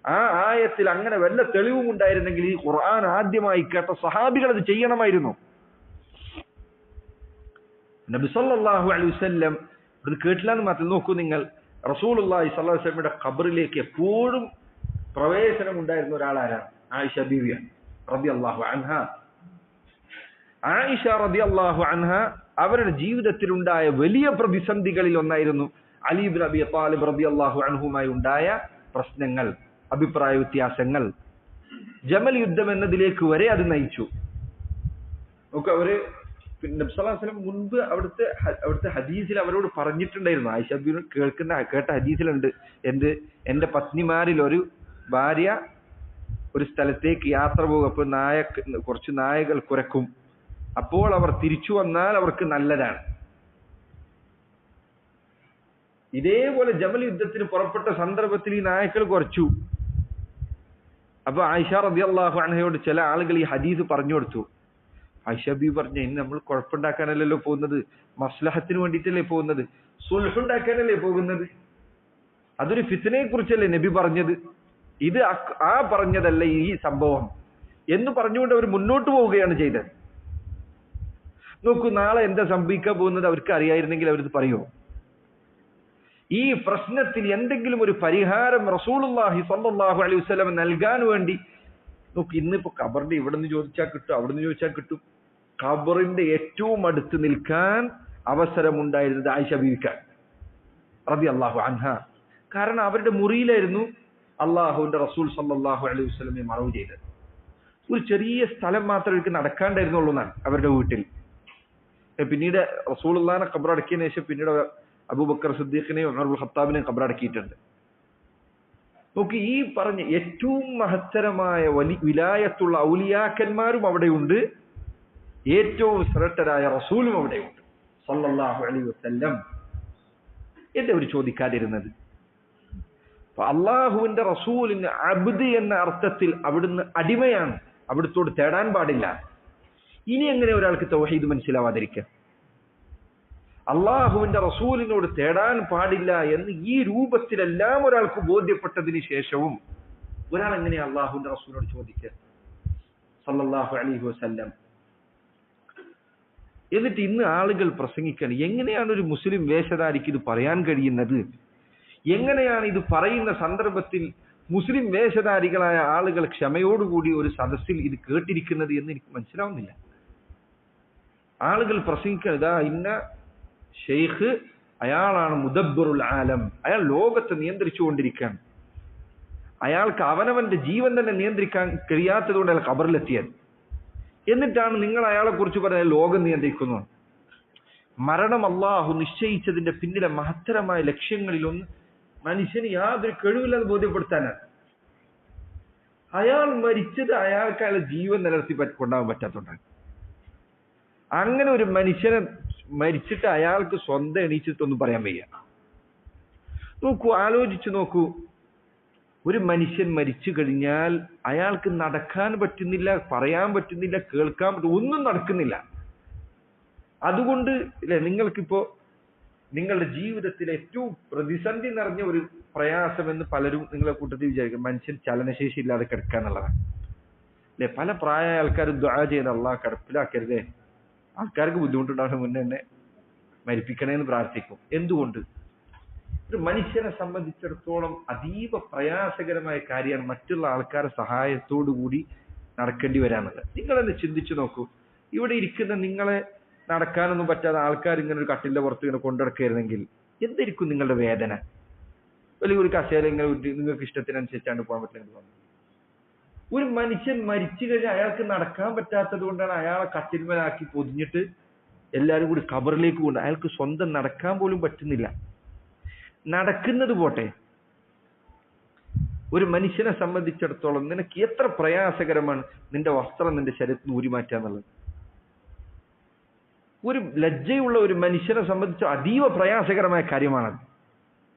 ആ ആയത്തിൽ അങ്ങനെ വല്ല തെളിവും ഉണ്ടായിരുന്നെങ്കിൽ ഈ ഖുർആൻ ആദ്യമായി കേട്ട സഹാബികൾ അത് ചെയ്യണമായിരുന്നു. നബി സല്ലല്ലാഹു അലൈഹി വസല്ലം ഇത് കേട്ടില്ലാന്ന് മാത്രം. നോക്കൂ നിങ്ങൾ, റസൂലുള്ളാഹി സ്വല്ലല്ലാഹു അലൈഹി വസല്ലമയുടെ ഖബറിലേക്ക് എപ്പോഴും പ്രവേശനം ഉണ്ടായിരുന്ന ഒരാളാരാണ്? ആയിഷ ബീവി റളിയല്ലാഹു അൻഹ. ആയിഷ റളിയല്ലാഹു അൻഹ അവരുടെ ജീവിതത്തിലുണ്ടായ വലിയ പ്രതിസന്ധികളിൽ ഒന്നായിരുന്നു അലി ഇബ്നു അബി ത്വാലിബ് റളിയല്ലാഹു അൻഹുമായി ഉണ്ടായ പ്രശ്നങ്ങൾ, അഭിപ്രായ വ്യത്യാസങ്ങൾ. ജമൽ യുദ്ധം എന്നതിലേക്ക് വരെ അത് നയിച്ചു. നമുക്ക് അവര് നബി സല്ലല്ലാഹു അലൈഹി വസല്ലം മുൻപ് അവിടുത്തെ ഹദീസിൽ അവരോട് പറഞ്ഞിട്ടുണ്ടായിരുന്നു. ആയിഷ ബീവി കേട്ട ഹദീസിലുണ്ട്, എന്റെ പത്നിമാരിൽ ഒരു ഭാര്യ ഒരു സ്ഥലത്തേക്ക് യാത്ര പോകും, അപ്പോൾ കുറച്ച് നായകൾ കുരക്കും, അപ്പോൾ അവർ തിരിച്ചു വന്നാൽ അവർക്ക് നല്ലതാണ്. ഇതേപോലെ ജമൽ യുദ്ധത്തിന് പുറപ്പെട്ട സന്ദർഭത്തിൽ ഈ നായകൾ കുറച്ചു. അപ്പൊ ആയിഷ റളിയല്ലാഹു അൻഹയോട് ചില ആളുകൾ ഈ ഹദീസ് പറഞ്ഞു കൊടുത്തു. ആയിഷ ബീവി പറഞ്ഞു, ഇനി നമ്മൾ കുഴപ്പമുണ്ടാക്കാനല്ലല്ലോ പോകുന്നത്, മസ്ലഹത്തിന് വേണ്ടിയിട്ടല്ലേ പോകുന്നത്, സുൽഹുണ്ടാക്കാനല്ലേ പോകുന്നത്, അതൊരു ഫിത്നയെ കുറിച്ചല്ലേ നബി പറഞ്ഞത്, ഇത് ആ പറഞ്ഞതല്ല ഈ സംഭവം എന്ന് പറഞ്ഞുകൊണ്ട് അവർ മുന്നോട്ട് പോവുകയാണ് ചെയ്തത്. നോക്കൂ, നാളെ എന്താ സംഭവിക്കാൻ പോകുന്നത് അവർക്ക് അറിയായിരുന്നെങ്കിൽ അവരിത് പറയുമോ? ഈ പ്രശ്നത്തിൽ എന്തെങ്കിലും ഒരു പരിഹാരം റസൂലുള്ളാഹി സ്വല്ലല്ലാഹു അലൈഹി വസല്ലം നൽകാൻ വേണ്ടി നോക്ക്. ഇന്നിപ്പോ ഖബറിന്റെ ഇവിടെ നിന്ന് ചോദിച്ചാൽ കിട്ടും, അവിടെ നിന്ന് ചോദിച്ചാൽ കിട്ടും. ഖബറിന്റെ ഏറ്റവും അടുത്ത് നിൽക്കാൻ അവസരമുണ്ടായിരുന്നത് ആയിഷ ബീവിക്കാണ് റളിയല്ലാഹു അൻഹ. കാരണം അവരുടെ മുറിയിലായിരുന്നു അള്ളാഹുവിന്റെ റസൂൽ സ്വല്ലല്ലാഹു അലൈഹി വസല്ലമയെ മറവ് ചെയ്തത്. ഒരു ചെറിയ സ്ഥലം മാത്രം അവർക്ക് നടക്കാണ്ടായിരുന്നുള്ളൂ എന്നാണ് അവരുടെ വീട്ടിൽ. പിന്നീട് റസൂലുള്ളാഹിനെ ഖബറടക്കിയതിനു ശേഷം പിന്നീട് അബൂബക്കർ സിദ്ദീഖിനെയും ഉമർ ഇബ്നുൽ ഖത്താബിനെയും ഖബറടക്കിയിട്ടുണ്ട്. നോക്കി, ഈ പറഞ്ഞ ഏറ്റവും മഹത്തരമായ വിലായത്തുള്ള ഔലിയാക്കന്മാരും അവിടെയുണ്ട്, ഏറ്റവും ശ്രേഷ്ഠരായ റസൂലും അവിടെയുണ്ട് സല്ലല്ലാഹു അലൈഹി വസല്ലം. എന്താ അവർ ചോദിക്കാതിരുന്നത്? അള്ളാഹുവിന്റെ റസൂലിന് അബ്ദ് എന്ന അർത്ഥത്തിൽ അവിടുന്ന് അടിമയാണ്, അവിടുത്തോട് തേടാൻ പാടില്ല. ഇനി എങ്ങനെ ഒരാൾക്ക് തൗഹീദ് മനസ്സിലാവാതിരിക്കാം? അള്ളാഹുവിന്റെ റസൂലിനോട് തേടാൻ പാടില്ല എന്ന് ഈ രൂപത്തിലെല്ലാം ഒരാൾക്ക് ബോധ്യപ്പെട്ടതിന് ശേഷവും ഒരാൾ എങ്ങനെയാ അള്ളാഹുവിന്റെ റസൂലിനോട് ചോദിക്കുക സല്ലല്ലാഹു അലൈഹി വസല്ലം? എന്നിട്ട് ഇന്ന് ആളുകൾ പ്രസംഗിക്കണം, എങ്ങനെയാണ് ഒരു മുസ്ലിം വേഷധാരിക്ക് ഇത് പറയാൻ കഴിയുന്നത്, എങ്ങനെയാണ് ഇത് പറയുന്ന സന്ദർഭത്തിൽ മുസ്ലിം വേഷധാരികളായ ആളുകൾ ക്ഷമയോടുകൂടി ഒരു സദസ്സിൽ ഇത് കേട്ടിരിക്കുന്നത് എന്ന് എനിക്ക് മനസ്സിലാവുന്നില്ല. ആളുകൾ പ്രസംഗിക്കുക, ഇതാ ഇന്ന ഷെയ്ഖ്, അയാളാണ് മുദബ്ബിറുൽ ആലം, അയാൾ ലോകത്തെ നിയന്ത്രിച്ചുകൊണ്ടിരിക്കുകയാണ്, അയാൾക്ക് അവനവന്റെ ജീവൻ തന്നെ നിയന്ത്രിക്കാൻ കഴിയാത്തത് കൊണ്ട് അയാൾ ഖബറിലെത്തിയത്. എന്നിട്ടാണ് നിങ്ങൾ അയാളെ കുറിച്ച് പറഞ്ഞ ലോകം നിയന്ത്രിക്കുന്നു. മരണം അല്ലാഹു നിശ്ചയിച്ചതിന്റെ പിന്നിലെ മഹത്തരമായ ലക്ഷ്യങ്ങളിലൊന്ന് മനുഷ്യന് യാതൊരു കഴിവില്ലെന്ന് ബോധ്യപ്പെടുത്താനാണ്. അയാൾ മരിച്ചത് അയാൾക്ക് അയാളെ ജീവൻ നിലനിർത്തി കൊണ്ടാകാൻ പറ്റാത്തതുകൊണ്ടാണ്. അങ്ങനെ ഒരു മനുഷ്യനെ മരിച്ചിട്ട് അയാൾക്ക് സ്വന്തം എണീച്ചിട്ടൊന്നും പറയാൻ വയ്യ. നോക്കൂ, ആലോചിച്ചു നോക്കൂ, ഒരു മനുഷ്യൻ മരിച്ചു കഴിഞ്ഞാൽ അയാൾക്ക് നടക്കാൻ പറ്റുന്നില്ല, പറയാൻ പറ്റുന്നില്ല, കേൾക്കാൻ പറ്റും, ഒന്നും നടക്കുന്നില്ല. അതുകൊണ്ട് അല്ലെ നിങ്ങൾക്കിപ്പോ നിങ്ങളുടെ ജീവിതത്തിലെ ഏറ്റവും പ്രതിസന്ധി നിറഞ്ഞ ഒരു പ്രയാസം എന്ന് പലരും നിങ്ങളെ കൂട്ടത്തിൽ വിചാരിക്കും, മനുഷ്യൻ ചലനശേഷി ഇല്ലാതെ കിടക്കുക എന്നുള്ളതാണ്. അല്ലെ? പല പ്രായമായ ആൾക്കാർ ദുആ ചെയ്ത് അള്ളാഹ് കിടപ്പിലാക്കരുതേ, ആൾക്കാർക്ക് ബുദ്ധിമുട്ടുണ്ടാകുന്ന മുന്നേ തന്നെ മരിപ്പിക്കണേന്ന് പ്രാർത്ഥിക്കും. എന്തുകൊണ്ട്? ഒരു മനുഷ്യനെ സംബന്ധിച്ചിടത്തോളം അതീവ പ്രയാസകരമായ കാര്യമാണ് മറ്റുള്ള ആൾക്കാരുടെ സഹായത്തോടു കൂടി നടക്കേണ്ടി വരാന്നുള്ളത്. നിങ്ങളെന്ന് ചിന്തിച്ചു നോക്കൂ. ഇവിടെ ഇരിക്കുന്ന നിങ്ങളെ നടക്കാനൊന്നും പറ്റാതെ ആൾക്കാർ ഇങ്ങനെ ഒരു കട്ടിലിന്റെ പുറത്ത് ഇങ്ങനെ കൊണ്ടുനടക്കായിരുന്നെങ്കിൽ എന്തായിരിക്കും നിങ്ങളുടെ വേദന? അല്ലെങ്കിൽ ഒരു കസേര ഇങ്ങനെ നിങ്ങൾക്ക് ഇഷ്ടത്തിനനുസരിച്ചാണ് പോകാൻ പറ്റില്ല. ഒരു മനുഷ്യൻ മരിച്ചു കഴിഞ്ഞാൽ അയാൾക്ക് നടക്കാൻ പറ്റാത്തത് കൊണ്ടാണ് അയാളെ കട്ടിൽമേലാക്കി പൊതിഞ്ഞിട്ട് എല്ലാവരും കൂടി ഖബറിലേക്ക് കൊണ്ട്, അയാൾക്ക് സ്വന്തം നടക്കാൻ പോലും പറ്റുന്നില്ല. നടക്കുന്നത് പോട്ടെ, ഒരു മനുഷ്യനെ സംബന്ധിച്ചിടത്തോളം നിനക്ക് എത്ര പ്രയാസകരമാണ് നിന്റെ വസ്ത്രം നിന്റെ ശരീരത്തിൽ നിന്ന് ഊരി മാറ്റുക എന്നുള്ളത്. ഒരു ലജ്ജയുള്ള ഒരു മനുഷ്യനെ സംബന്ധിച്ച് അതീവ പ്രയാസകരമായ കാര്യമാണത്.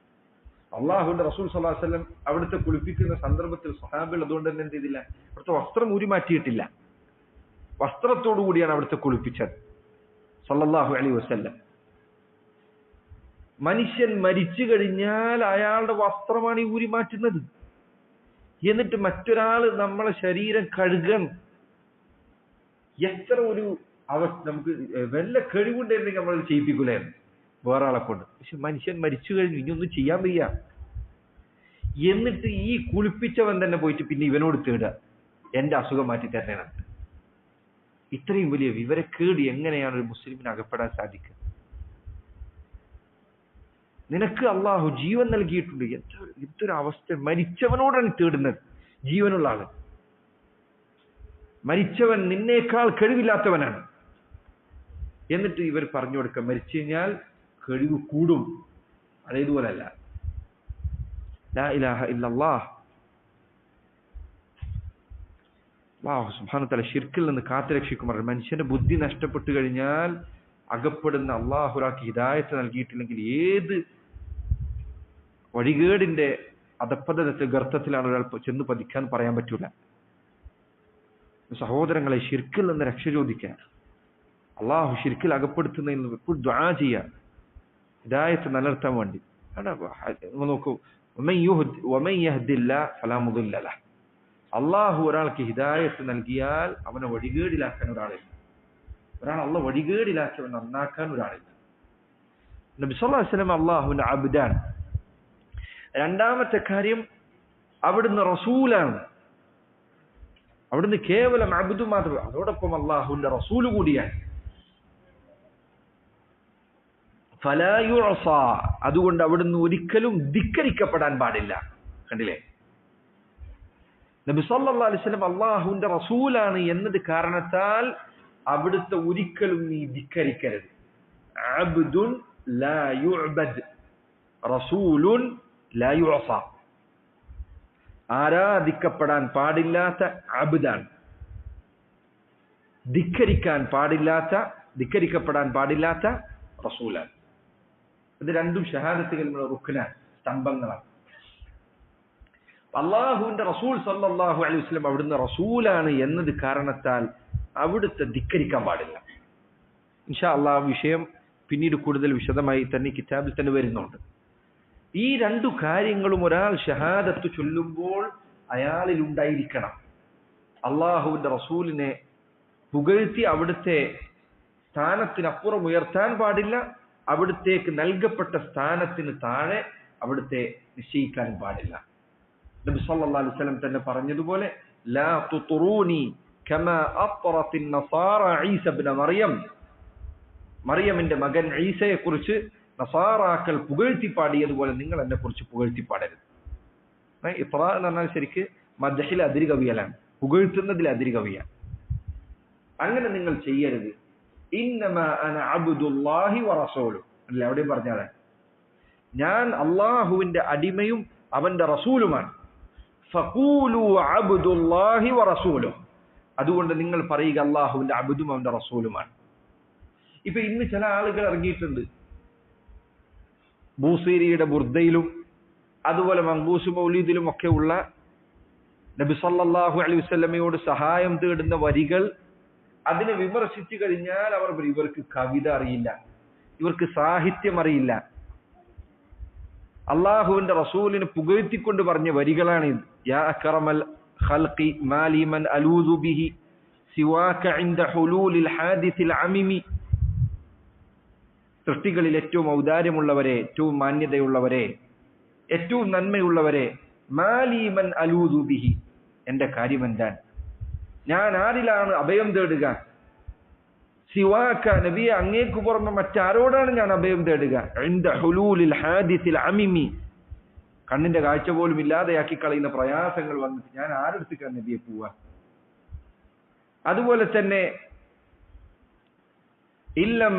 അള്ളാഹുവിന്റെ റസൂൽ സ്വല്ലല്ലാഹു അലൈഹി വസല്ലം അവിടുത്തെ കുളിപ്പിക്കുന്ന സന്ദർഭത്തിൽ സ്വഹാബികൾ അതുകൊണ്ട് തന്നെ എന്ത് ചെയ്തില്ല? അവിടുത്തെ വസ്ത്രം ഊരി മാറ്റിയിട്ടില്ല. വസ്ത്രത്തോടു കൂടിയാണ് അവിടുത്തെ കുളിപ്പിച്ചത് സ്വല്ലല്ലാഹു അലൈഹി വസല്ലം. മനുഷ്യൻ മരിച്ചു കഴിഞ്ഞാൽ അയാളുടെ വസ്ത്രമാണ് ഈ ഊരി മാറ്റുന്നത്. എന്നിട്ട് മറ്റൊരാൾ നമ്മളെ ശരീരം കഴുകണം. എത്ര ഒരു അവസ്ഥ! നമുക്ക് വല്ല കഴിവുണ്ടായിരുന്നെങ്കിൽ നമ്മൾ ചെയ്യിപ്പിക്കൂലായിരുന്നു വേറെ ആളെ കൊണ്ട്. പക്ഷെ മനുഷ്യൻ മരിച്ചു കഴിഞ്ഞു, ഇനി ഒന്നും ചെയ്യാൻ വയ്യ. എന്നിട്ട് ഈ കുളിപ്പിച്ചവൻ തന്നെ പോയിട്ട് പിന്നെ ഇവനോട് തേടുക, എന്റെ അസുഖം മാറ്റി തരണേനാണ്. ഇത്രയും വലിയ വിവരക്കേട് എങ്ങനെയാണ് ഒരു മുസ്ലിമിന് അകപ്പെടാൻ സാധിക്കുക? നിനക്ക് അള്ളാഹു ജീവൻ നൽകിയിട്ടുണ്ട്. എന്തൊരു അവസ്ഥ! മരിച്ചവനോടാണ് തേടുന്നത്, ജീവനുള്ള ആള്. മരിച്ചവൻ നിന്നേക്കാൾ കഴിവില്ലാത്തവനാണ്. എന്നിട്ട് ഇവർ പറഞ്ഞു കൊടുക്കുക, മരിച്ചു കഴിഞ്ഞാൽ കഴിവ് കൂടും. അതേതുപോലല്ല. ലാ ഇലാഹ ഇല്ലല്ലാഹ്. അല്ലാഹു സുബ്ഹാനഹു വ തആല ശിർക്കിൽ നിന്ന് കാത്തുരക്ഷിക്കുമാർ. മനുഷ്യന്റെ ബുദ്ധി നഷ്ടപ്പെട്ടു കഴിഞ്ഞാൽ അകപ്പെടുന്ന അള്ളാഹുറാക്ക് ഹിദായത്ത് നൽകിയിട്ടില്ലെങ്കിൽ ഏത് വഴികേടിന്റെ അധപ്പതനത്തിൽ ഗർത്തത്തിലാണ് ഒരാൾ ചെന്ന് പതിക്കാൻ പറയാൻ പറ്റൂല. സഹോദരങ്ങളെ, ശിർക്കിൽ നിന്ന് രക്ഷ ചോദിക്കാൻ, അള്ളാഹു ശിർക്കിൽ അകപ്പെടുത്തുന്നതിൽ നിന്ന് എപ്പോഴും ദുആ ചെയ്യാൻ, ഹിദായത്ത് നിലനിർത്താൻ വേണ്ടി. നോക്കൂ, വമൻ യഹ്ദില്ലാഹ് ഫലാ മുദില്ല ലഹ്. അള്ളാഹു ഒരാൾക്ക് ഹിദായത്ത് നൽകിയാൽ അവനെ വഴികേടിലാക്കാൻ ഒരാളില്ല. അള്ളാഹ് വഴികേടിലാക്കിയവൻ നന്നാക്കാൻ ഒരാളില്ല. നബി സല്ലല്ലാഹു അലൈഹി വസല്ലം അള്ളാഹുവിന്റെ അബ്ദാൻ. രണ്ടാമത്തെ കാര്യം, അവിടുന്ന് റസൂലാണ്. അവിടുന്ന് കേവലം അബ്ദു മാത്രം, അതോടൊപ്പം അള്ളാഹുവിന്റെ റസൂല് കൂടിയാണ്. ഫലാ യുഅസാ. അതുകൊണ്ട് അവിടുന്ന് ഒരിക്കലും ധിക്കരിക്കപ്പെടാൻ പാടില്ല. കണ്ടില്ലേ? നബി സല്ലല്ലാഹു അലൈഹി വസല്ലം അള്ളാഹുവിന്റെ റസൂലാണ് എന്നത് കാരണത്താൽ അവിടുത്തെ ഒരിക്കലും നീ ധിക്കരിക്കരുത്. അബ്ദുൻ ലാ യുഅബദ്, റസൂലുൻ ലാ യുഅസാ. ആരാധിക്കപ്പെടാൻ പാടില്ലാത്ത അബ്ദാൻ, ധിക്കരിക്കപ്പെടാൻ പാടില്ലാത്ത റസൂലാണ്. ഇത് രണ്ടും ഷഹാദത്തുകളുടെ റുക്നാണ്, സ്തംഭങ്ങളാണ്. അള്ളാഹുവിന്റെ റസൂൽ സല്ലല്ലാഹു അലൈഹി വസല്ലം അവിടുന്ന് റസൂലാണ് എന്നത് കാരണത്താൽ അവിടുത്തെ ധിക്കരിക്കാൻ പാടില്ല. ഇൻഷാ അല്ലാഹ് വിഷയം പിന്നീട് കൂടുതൽ വിശദമായി തന്നെ കിതാബിൽ തന്നെ വരുന്നുണ്ട്. ഈ രണ്ടു കാര്യങ്ങളും ഒരാൾ ഷഹാദത്ത് ചൊല്ലുമ്പോൾ അയാളിൽ ഉണ്ടായിരിക്കണം. അള്ളാഹുവിന്റെ റസൂലിനെ പുകഴ്ത്തി അവിടുത്തെ സ്ഥാനത്തിനപ്പുറം ഉയർത്താൻ പാടില്ല. അവിടുത്തേക്ക് നൽകപ്പെട്ട സ്ഥാനത്തിന് താഴെ അവിടുത്തെ നിശ്ചയിക്കാൻ പാടില്ല. നബി സല്ലല്ലാഹു അലൈഹി വസല്ലം തന്നെ പറഞ്ഞതുപോലെ, ലാ തുത്റൂനി കമാ അത്റത്തിൻ നസാറ ഈസ ഇബ്നു മറിയം. മറിയമിന്റെ മകൻ ഈസയെ കുറിച്ച് നസാറാക്കൾ പുകഴ്ത്തി പാടിയതുപോലെ നിങ്ങൾ എന്നെ കുറിച്ച് പുകഴ്ത്തി പാടരുത്. ഇത്റാ എന്ന് പറഞ്ഞാൽ ശരിക്ക് മദ്ഹിൽ അതിര് കവിയലാണ്, പുകഴ്ത്തുന്നതിൽ അതിര് കവിയാണ്. അങ്ങനെ നിങ്ങൾ ചെയ്യരുത്. ഇന്നമാ അന അബ്ദുല്ലാഹി വറസൂലു. അല്ലേ? അവിടെ പറഞ്ഞാൽ ഞാൻ അള്ളാഹുവിന്റെ അടിമയും അവന്റെ റസൂലുമാണ്. ഫഖൂലു അബ്ദുല്ലാഹി വറസൂലു. അതുകൊണ്ട് നിങ്ങൾ പറയുക അള്ളാഹുവിന്റെ അബ്ദും അവന്റെ റസൂലുമാണ്. ഇപ്പൊ ഇന്ന് ചില ആളുകൾ ഇറങ്ങിയിട്ടുണ്ട്, ബൂസീരിയുടെ ബുർദയിലും അതുപോലെ മങ്കൂസ് മൗലീദിലും ഒക്കെ ഉള്ള നബി സല്ലല്ലാഹു അലൈഹി വസല്ലമയോട് സഹായം തേടുന്ന വരികൾ അതിനെ വിമർശിച്ചു കഴിഞ്ഞാൽ അവർ ഇവർക്ക് കവിത അറിയില്ല, ഇവർക്ക് സാഹിത്യം അറിയില്ല. അള്ളാഹുവിന്റെ റസൂലിനെ പുകഴ്ത്തിക്കൊണ്ട് പറഞ്ഞ വരികളാണ് ഇത്. യാ അക്റമൽ الخلق ما لي من ألوذ به سواك عند حلول الحادث العميم. സൃഷ്ടികളിൽ ഏറ്റവും ഔദാര്യമുള്ളവരെ, ഏറ്റവും മാന്യതയുള്ളവരെ, ഏറ്റവും നന്മയുള്ളവരെ, മാലീമൻ അലൂദു ബിഹി, എന്റെ കാര്യം എന്താണ്, ഞാൻ ആരിലാണ് അഭയം തേടുക, സിവാക നബിയെ അങ്ങേക്ക് പുറമെ മറ്റാരോടാണ് ഞാൻ അഭയം തേടുക, ഇൻദ ഹുലൂലിൽ ഹാദിസിൽ അമിമി, കണ്ണിന്റെ കാഴ്ച പോലും ഇല്ലാതെയാക്കി കളയുന്ന പ്രയാസങ്ങൾ വന്നിട്ട് ഞാൻ ആരെടുത്തേക്കാണ് നബിയെ പോവുക. അതുപോലെ തന്നെ ഇല്ലം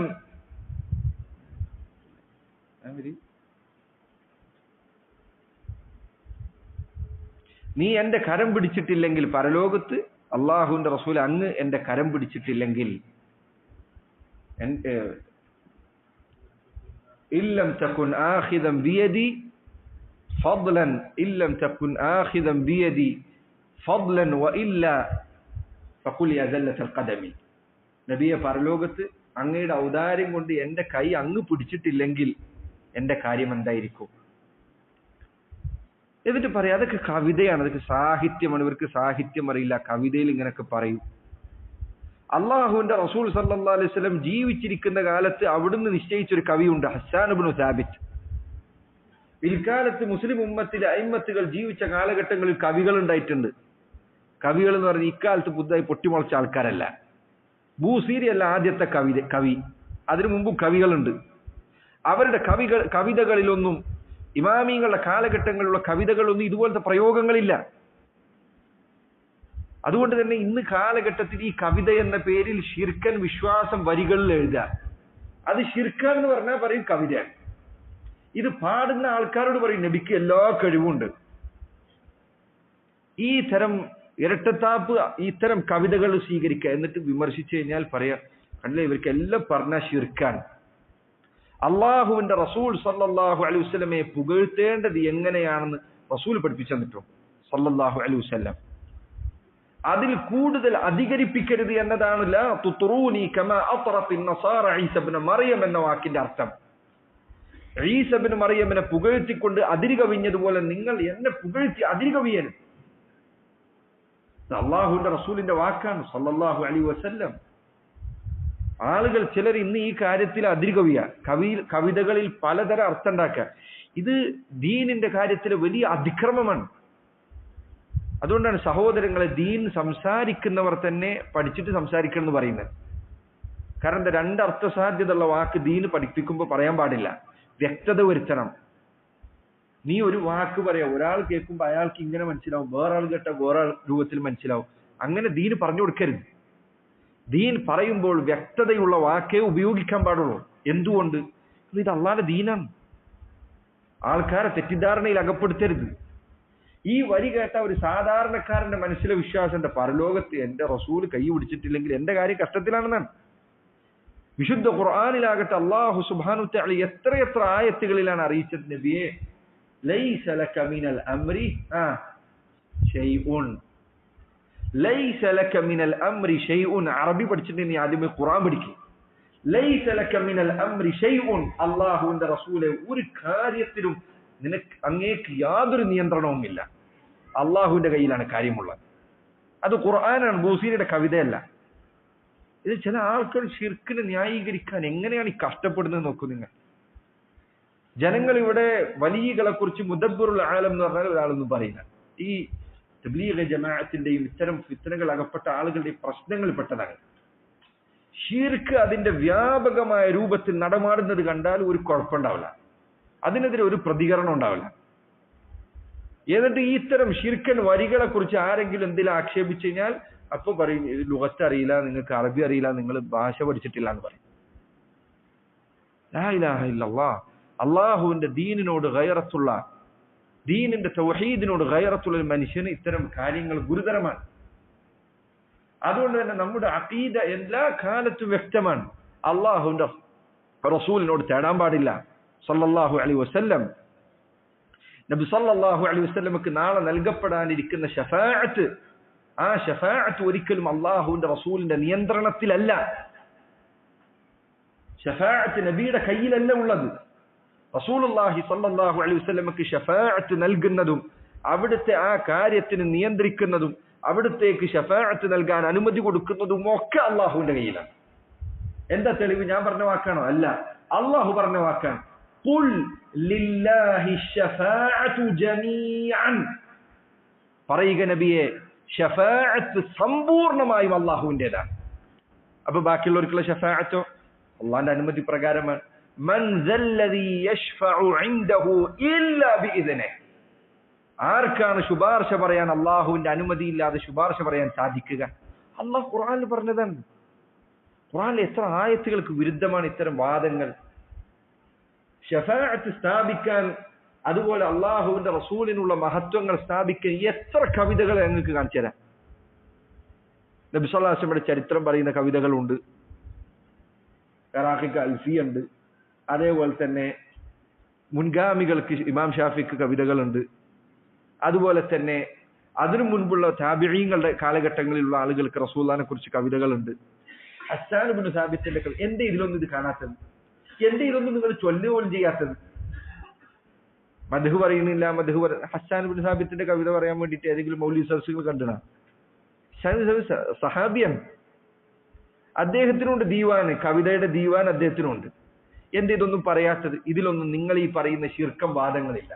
നീ എന്റെ കരം പിടിച്ചിട്ടില്ലെങ്കിൽ, പരലോകത്ത് അള്ളാഹുവിന്റെ റസൂൽ അങ്ങ് എന്റെ കരം പിടിച്ചിട്ടില്ലെങ്കിൽ, ഇല്ലം തകുൻ ആഖിദൻ ബിയദി ഫദ്ലൻ, ഇല്ലം തകുൻ ആഖിദൻ ബിയദി ഫദ്ലൻ വഇല്ലാ ഫഖുൽ യാ സല്ലത്തുൽ ഖദമി. നബിയെ, പരലോകത്ത് അങ്ങയുടെ ഔദാര്യം കൊണ്ട് എന്റെ കൈ അങ്ങ് പിടിച്ചിട്ടില്ലെങ്കിൽ എന്റെ കാര്യം എന്തായിരിക്കും? എന്നിട്ട് പറയാം അതൊക്കെ കവിതയാണ്, അതൊക്കെ സാഹിത്യമാണ്, ഇവർക്ക് സാഹിത്യം അറിയില്ല, കവിതയിൽ ഇങ്ങനെയൊക്കെ പറയും. അള്ളാഹുവിന്റെ റസൂൽ സല്ലല്ലാഹു അലൈഹി വസല്ലം ജീവിച്ചിരിക്കുന്ന കാലത്ത് അവിടുന്ന് നിശ്ചയിച്ചൊരു കവിയുണ്ട്, ഹസ്സാൻ ഇബ്നു സാബിത്ത്. പിൽക്കാലത്ത് മുസ്ലിം ഉമ്മത്തിലെ അയിമ്മത്തുകൾ ജീവിച്ച കാലഘട്ടങ്ങളിൽ കവികൾ ഉണ്ടായിട്ടുണ്ട്. കവികൾ എന്ന് പറഞ്ഞാൽ ഇക്കാലത്ത് പുതുതായി പൊട്ടിമുളച്ച ആൾക്കാരല്ല. ബൂസീരി അല്ല ആദ്യത്തെ കവി, അതിനു മുമ്പും കവികളുണ്ട്. അവരുടെ കവിതകളിലൊന്നും, ഇമാമിങ്ങളുടെ കാലഘട്ടങ്ങളിലുള്ള കവിതകളൊന്നും ഇതുപോലത്തെ പ്രയോഗങ്ങളില്ല. അതുകൊണ്ട് തന്നെ ഇന്ന് കാലഘട്ടത്തിൽ ഈ കവിത എന്ന പേരിൽ ശിർക്കൻ വിശ്വാസം വരികളിൽ എഴുതുക, അത് ശിർക്കൻ എന്ന് പറഞ്ഞാൽ പറയും കവിതയാണ്. ഇത് പാടുന്ന ആൾക്കാരോട് പറയും നബിക്ക് എല്ലാ കഴിവുണ്ട്. ഈ തരം ഇരട്ടത്താപ്പ്, ഇത്തരം കവിതകൾ സ്വീകരിക്കുക, എന്നിട്ട് വിമർശിച്ചു കഴിഞ്ഞാൽ പറയാ കണ്ടില്ലേ ഇവർക്ക് എല്ലാം പറഞ്ഞ ശിർക്കാണ്. അള്ളാഹുവിന്റെ റസൂൽ സല്ലല്ലാഹു അലൈഹി വസല്ലമയെ പുകഴ്ത്തേണ്ടത് എങ്ങനെയാണെന്ന് റസൂൽ പഠിപ്പിച്ചു തന്നിട്ടോ സല്ലല്ലാഹു അലൈഹി വസല്ലം. അതിൽ കൂടുതൽ അധികരിപ്പിക്കരുത് എന്നതാണ് ലാ തുത്റൂനി കമാ അത്റത്തിൻ നസാറ ഈസ ഇബ്നു മറിയം എന്ന വാക്കിന്റെ അർത്ഥം. ഈസ ഇബ്നു മറിയമിനെ പുകഴ്ത്തിക്കൊണ്ട് അതിര് കവിഞ്ഞതുപോലെ നിങ്ങൾ എന്നെ പുകഴ്ത്തി അതിര് കവിയരുത്. അള്ളാഹുവിന്റെ റസൂലിന്റെ വാക്കാണ് സല്ലല്ലാഹു അലൈഹി വസല്ലം. ആളുകൾ ചിലർ ഇന്ന് ഈ കാര്യത്തിൽ അതിരുകവിയ, കവിതകളിൽ പലതരം അർത്ഥം ഉണ്ടാക്കുക. ഇത് ദീനിന്റെ കാര്യത്തിൽ വലിയ അതിക്രമമാണ്. അതുകൊണ്ടാണ് സഹോദരങ്ങളെ, ദീൻ സംസാരിക്കുന്നവർ തന്നെ പഠിച്ചിട്ട് സംസാരിക്കണം എന്ന് പറയുന്നത്. കാരണം എന്താ, രണ്ടർത്ഥ സാധ്യതയുള്ള വാക്ക് ദീന് പഠിപ്പിക്കുമ്പോൾ പറയാൻ പാടില്ല, വ്യക്തത വരുത്തണം. നീ ഒരു വാക്ക് പറയാ, ഒരാൾ കേൾക്കുമ്പോൾ അയാൾക്ക് ഇങ്ങനെ മനസ്സിലാവും, വേറെ ആൾ കേട്ട വേറെ രൂപത്തിൽ മനസ്സിലാവും. അങ്ങനെ ദീന് പറഞ്ഞു കൊടുക്കരുത്. ദീൻ പറയുമ്പോൾ വ്യക്തതയുള്ള വാക്കേ ഉപയോഗിക്കാൻ പാടുള്ളൂ. എന്തുകൊണ്ട്? ഇത് അള്ളാഹുവിന്റെ ദീനാണ്. ആൾക്കാരെ തെറ്റിദ്ധാരണയിൽ അകപ്പെടുത്തരുത്. ഈ വരി കേട്ട ഒരു സാധാരണക്കാരന്റെ മനസ്സിലെ വിശ്വാസം എന്താ, പരലോകത്ത് എന്റെ റസൂൽ കൈ പിടിച്ചിട്ടില്ലെങ്കിൽ എന്റെ കാര്യം കഷ്ടത്തിലാണെന്നാണ്. വിശുദ്ധ ഖുർആനിലാകട്ടെ അല്ലാഹു സുബ്ഹാനഹു വ തആല എത്രയെത്ര ആയത്തുകളിലാണ് അറിയിച്ചത് നബിയെ, ലൈസ ലക മിനൽ അംരി ഷൈഉൻ, ലൈസ ലക മിനൽ അംരി ഷൈഉൻ. അറബി പഠിച്ചിട്ട് നീ ആദ്യമേ ഖുർആൻ പഠിക്കും. ലൈസ ലക മിനൽ അംരി ഷൈഉൻ, അല്ലാഹുവിന്റെ റസൂലെ ഒരു കാര്യത്തിലും നിനക്ക് അങ്ങേക്ക് യാതൊരു നിയന്ത്രണവുമില്ല. അള്ളാഹുവിന്റെ കയ്യിലാണ് കാര്യമുള്ളത്. അത് ഖുർആനാണ്, ബൂസീരിയുടെ കവിതയല്ല. ഇത് ചില ആൾക്കാർ ശിർക്കിനെ ന്യായീകരിക്കാൻ എങ്ങനെയാണ് ഈ കഷ്ടപ്പെടുന്നത് നോക്കൂ നിങ്ങൾ. ജനങ്ങൾ ഇവിടെ വലിയകളെ കുറിച്ച് മുദബ്ബിറുൽ ആലം എന്ന് പറഞ്ഞാൽ ഒരാളൊന്നും പറയുന്ന, ഈ തബ്ലീഗ് ജമാഅത്തിന്റെയും ഇത്തരം ഫിത്നകൾ അകപ്പെട്ട ആളുകളുടെ പ്രശ്നങ്ങൾ പെട്ടതാണ്. ശിർക്ക് അതിന്റെ വ്യാപകമായ രൂപത്തിൽ നടമാടുന്നത് കണ്ടാൽ ഒരു കുഴപ്പമുണ്ടാവില്ല, അതിനെതിരെ ഒരു പ്രതികരണം ഉണ്ടാവില്ല. എന്നിട്ട് ഈ ഇത്തരം ശിർക്കൻ വരികളെ കുറിച്ച് ആരെങ്കിലും എന്തെങ്കിലും ആക്ഷേപിച്ചു കഴിഞ്ഞാൽ അപ്പൊ പറയും ലുഗത്ത് അറിയില്ല, നിങ്ങൾക്ക് അറബി അറിയില്ല, നിങ്ങൾ ഭാഷ പഠിച്ചിട്ടില്ല എന്ന് പറയും. ലാ ഇലാഹ ഇല്ലല്ലാഹ്. അള്ളാഹുവിന്റെ ദീനിനോട് ഗൈറത്തുള്ള, ദീനിന്റെ തൗഹീദിനോട് ഗൈറത്തുള്ള ഒരു മനുഷ്യന് ഇത്തരം കാര്യങ്ങൾ ഗുരുതരമാണ്. അതുകൊണ്ട് തന്നെ നമ്മുടെ അഖീദ എല്ലാ കാലത്തും വ്യക്തമാണ്. അള്ളാഹുവിന്റെ റസൂലിനോട് തേടാൻ പാടില്ല സല്ലല്ലാഹു അലൈഹി വസല്ലം. നബി സല്ലല്ലാഹു അലൈഹി വസല്ലമക്ക് നാളെ നൽകപ്പെടാനിരിക്കുന്ന ശഫാഅത്ത്, ആ ശഫാഅത്ത് ഒരിക്കലും അള്ളാഹുവിന്റെ റസൂലിന്റെ നിയന്ത്രണത്തിലല്ല. ശഫാഅത്ത് നബിയുടെ കയ്യിലല്ല ഉള്ളത്. റസൂലുള്ളാഹി സ്വല്ലല്ലാഹു അലൈഹി വസല്ലമക്ക് ശഫാഅത്ത് നൽകുന്നതും അവിടുത്തെ ആ കാര്യത്തിന് നിയന്ത്രിക്കുന്നതും അവിടുത്തേക്ക് ശഫാഅത്ത് നൽകാൻ അനുമതി കൊടുക്കുന്നതും ഒക്കെ അള്ളാഹുവിന്റെ കയ്യിലാണ്. എന്താ തെളിവ്? ഞാൻ പറഞ്ഞ വാക്കാണോ? അല്ല, അള്ളാഹു പറഞ്ഞ വാക്കാണ്. ഖുൽ ലില്ലാഹി ശഫാഅതു ജമീഅൻ. പറയുക നബിയെ, ശഫാഅത്ത് സമ്പൂർണ്ണമായും അള്ളാഹുവിന്റേതാണ്. അപ്പൊ ബാക്കിയുള്ളവർക്കുള്ള ശഫാഅത്തോ അള്ളാഹിന്റെ അനുമതി പ്രകാരമാണ്. മൻ സല്ലദീ യശ്ഫഉ ഇൻദഹു ഇല്ലാ ബിഇദ്നിഹി. ആർക്കാണ് ശുപാർശ പറയാൻ അള്ളാഹുവിന്റെ അനുമതി ഇല്ലാതെ ശുപാർശ പറയാൻ സാധിക്കുക? അള്ളാഹു ഖുർആനിൽ പറഞ്ഞതാണ്. ഖുർആനിൽ എത്ര ആയത്തുകൾക്ക് വിരുദ്ധമാണ് ഇത്തരം വാദങ്ങൾ. ശഫാഅത്ത് സ്ഥാപിക്കാൻ, അതുപോലെ അള്ളാഹുവിന്റെ റസൂലിനുള്ള മഹത്വങ്ങൾ സ്ഥാപിക്കാൻ എത്ര കവിതകൾ ഞങ്ങൾക്ക് കാണിച്ചു തരാം. നബി സല്ലല്ലാഹു അലൈഹി വസല്ലമയുടെ ചരിത്രം പറയുന്ന കവിതകളുണ്ട്, ഖറാഖിക്ക് അൽഫിയ ഉണ്ട്, അതേപോലെ തന്നെ മുൻഗാമികൾക്ക് ഇമാം ഷാഫിക്ക് കവിതകളുണ്ട്, അതുപോലെ തന്നെ അതിനു മുൻപുള്ള താബിഈങ്ങളുടെ കാലഘട്ടങ്ങളിലുള്ള ആളുകൾക്ക് റസൂലുള്ളാഹിനെ കുറിച്ച് കവിതകളുണ്ട്. ഹസ്സാൻ ഇബ്നു സാബിത്തിന്റെ എന്റെ ഇതിലൊന്നും ഇത് കാണാത്തത്? എന്റെ ഇതിലൊന്നും നിങ്ങൾ ചൊല്ലുകയും ചെയ്യാത്തത്? മദ്ഹ് പറയുന്നില്ല, ഹസ്സാൻ ഇബ്നു സാബിത്തിന്റെ കവിത പറയാൻ വേണ്ടിയിട്ട് ഏതെങ്കിലും മൗലിദ് സദസ്സുകൾ കണ്ടിനാ? സഹാബിയാണ്, അദ്ദേഹത്തിനുണ്ട് ദീവാന്, കവിതയുടെ ദീവാൻ അദ്ദേഹത്തിനുണ്ട്. എന്റെ ഇതൊന്നും പറയാത്തത്? ഇതിലൊന്നും നിങ്ങൾ ഈ പറയുന്ന ശിർക്കം വാദങ്ങളില്ല.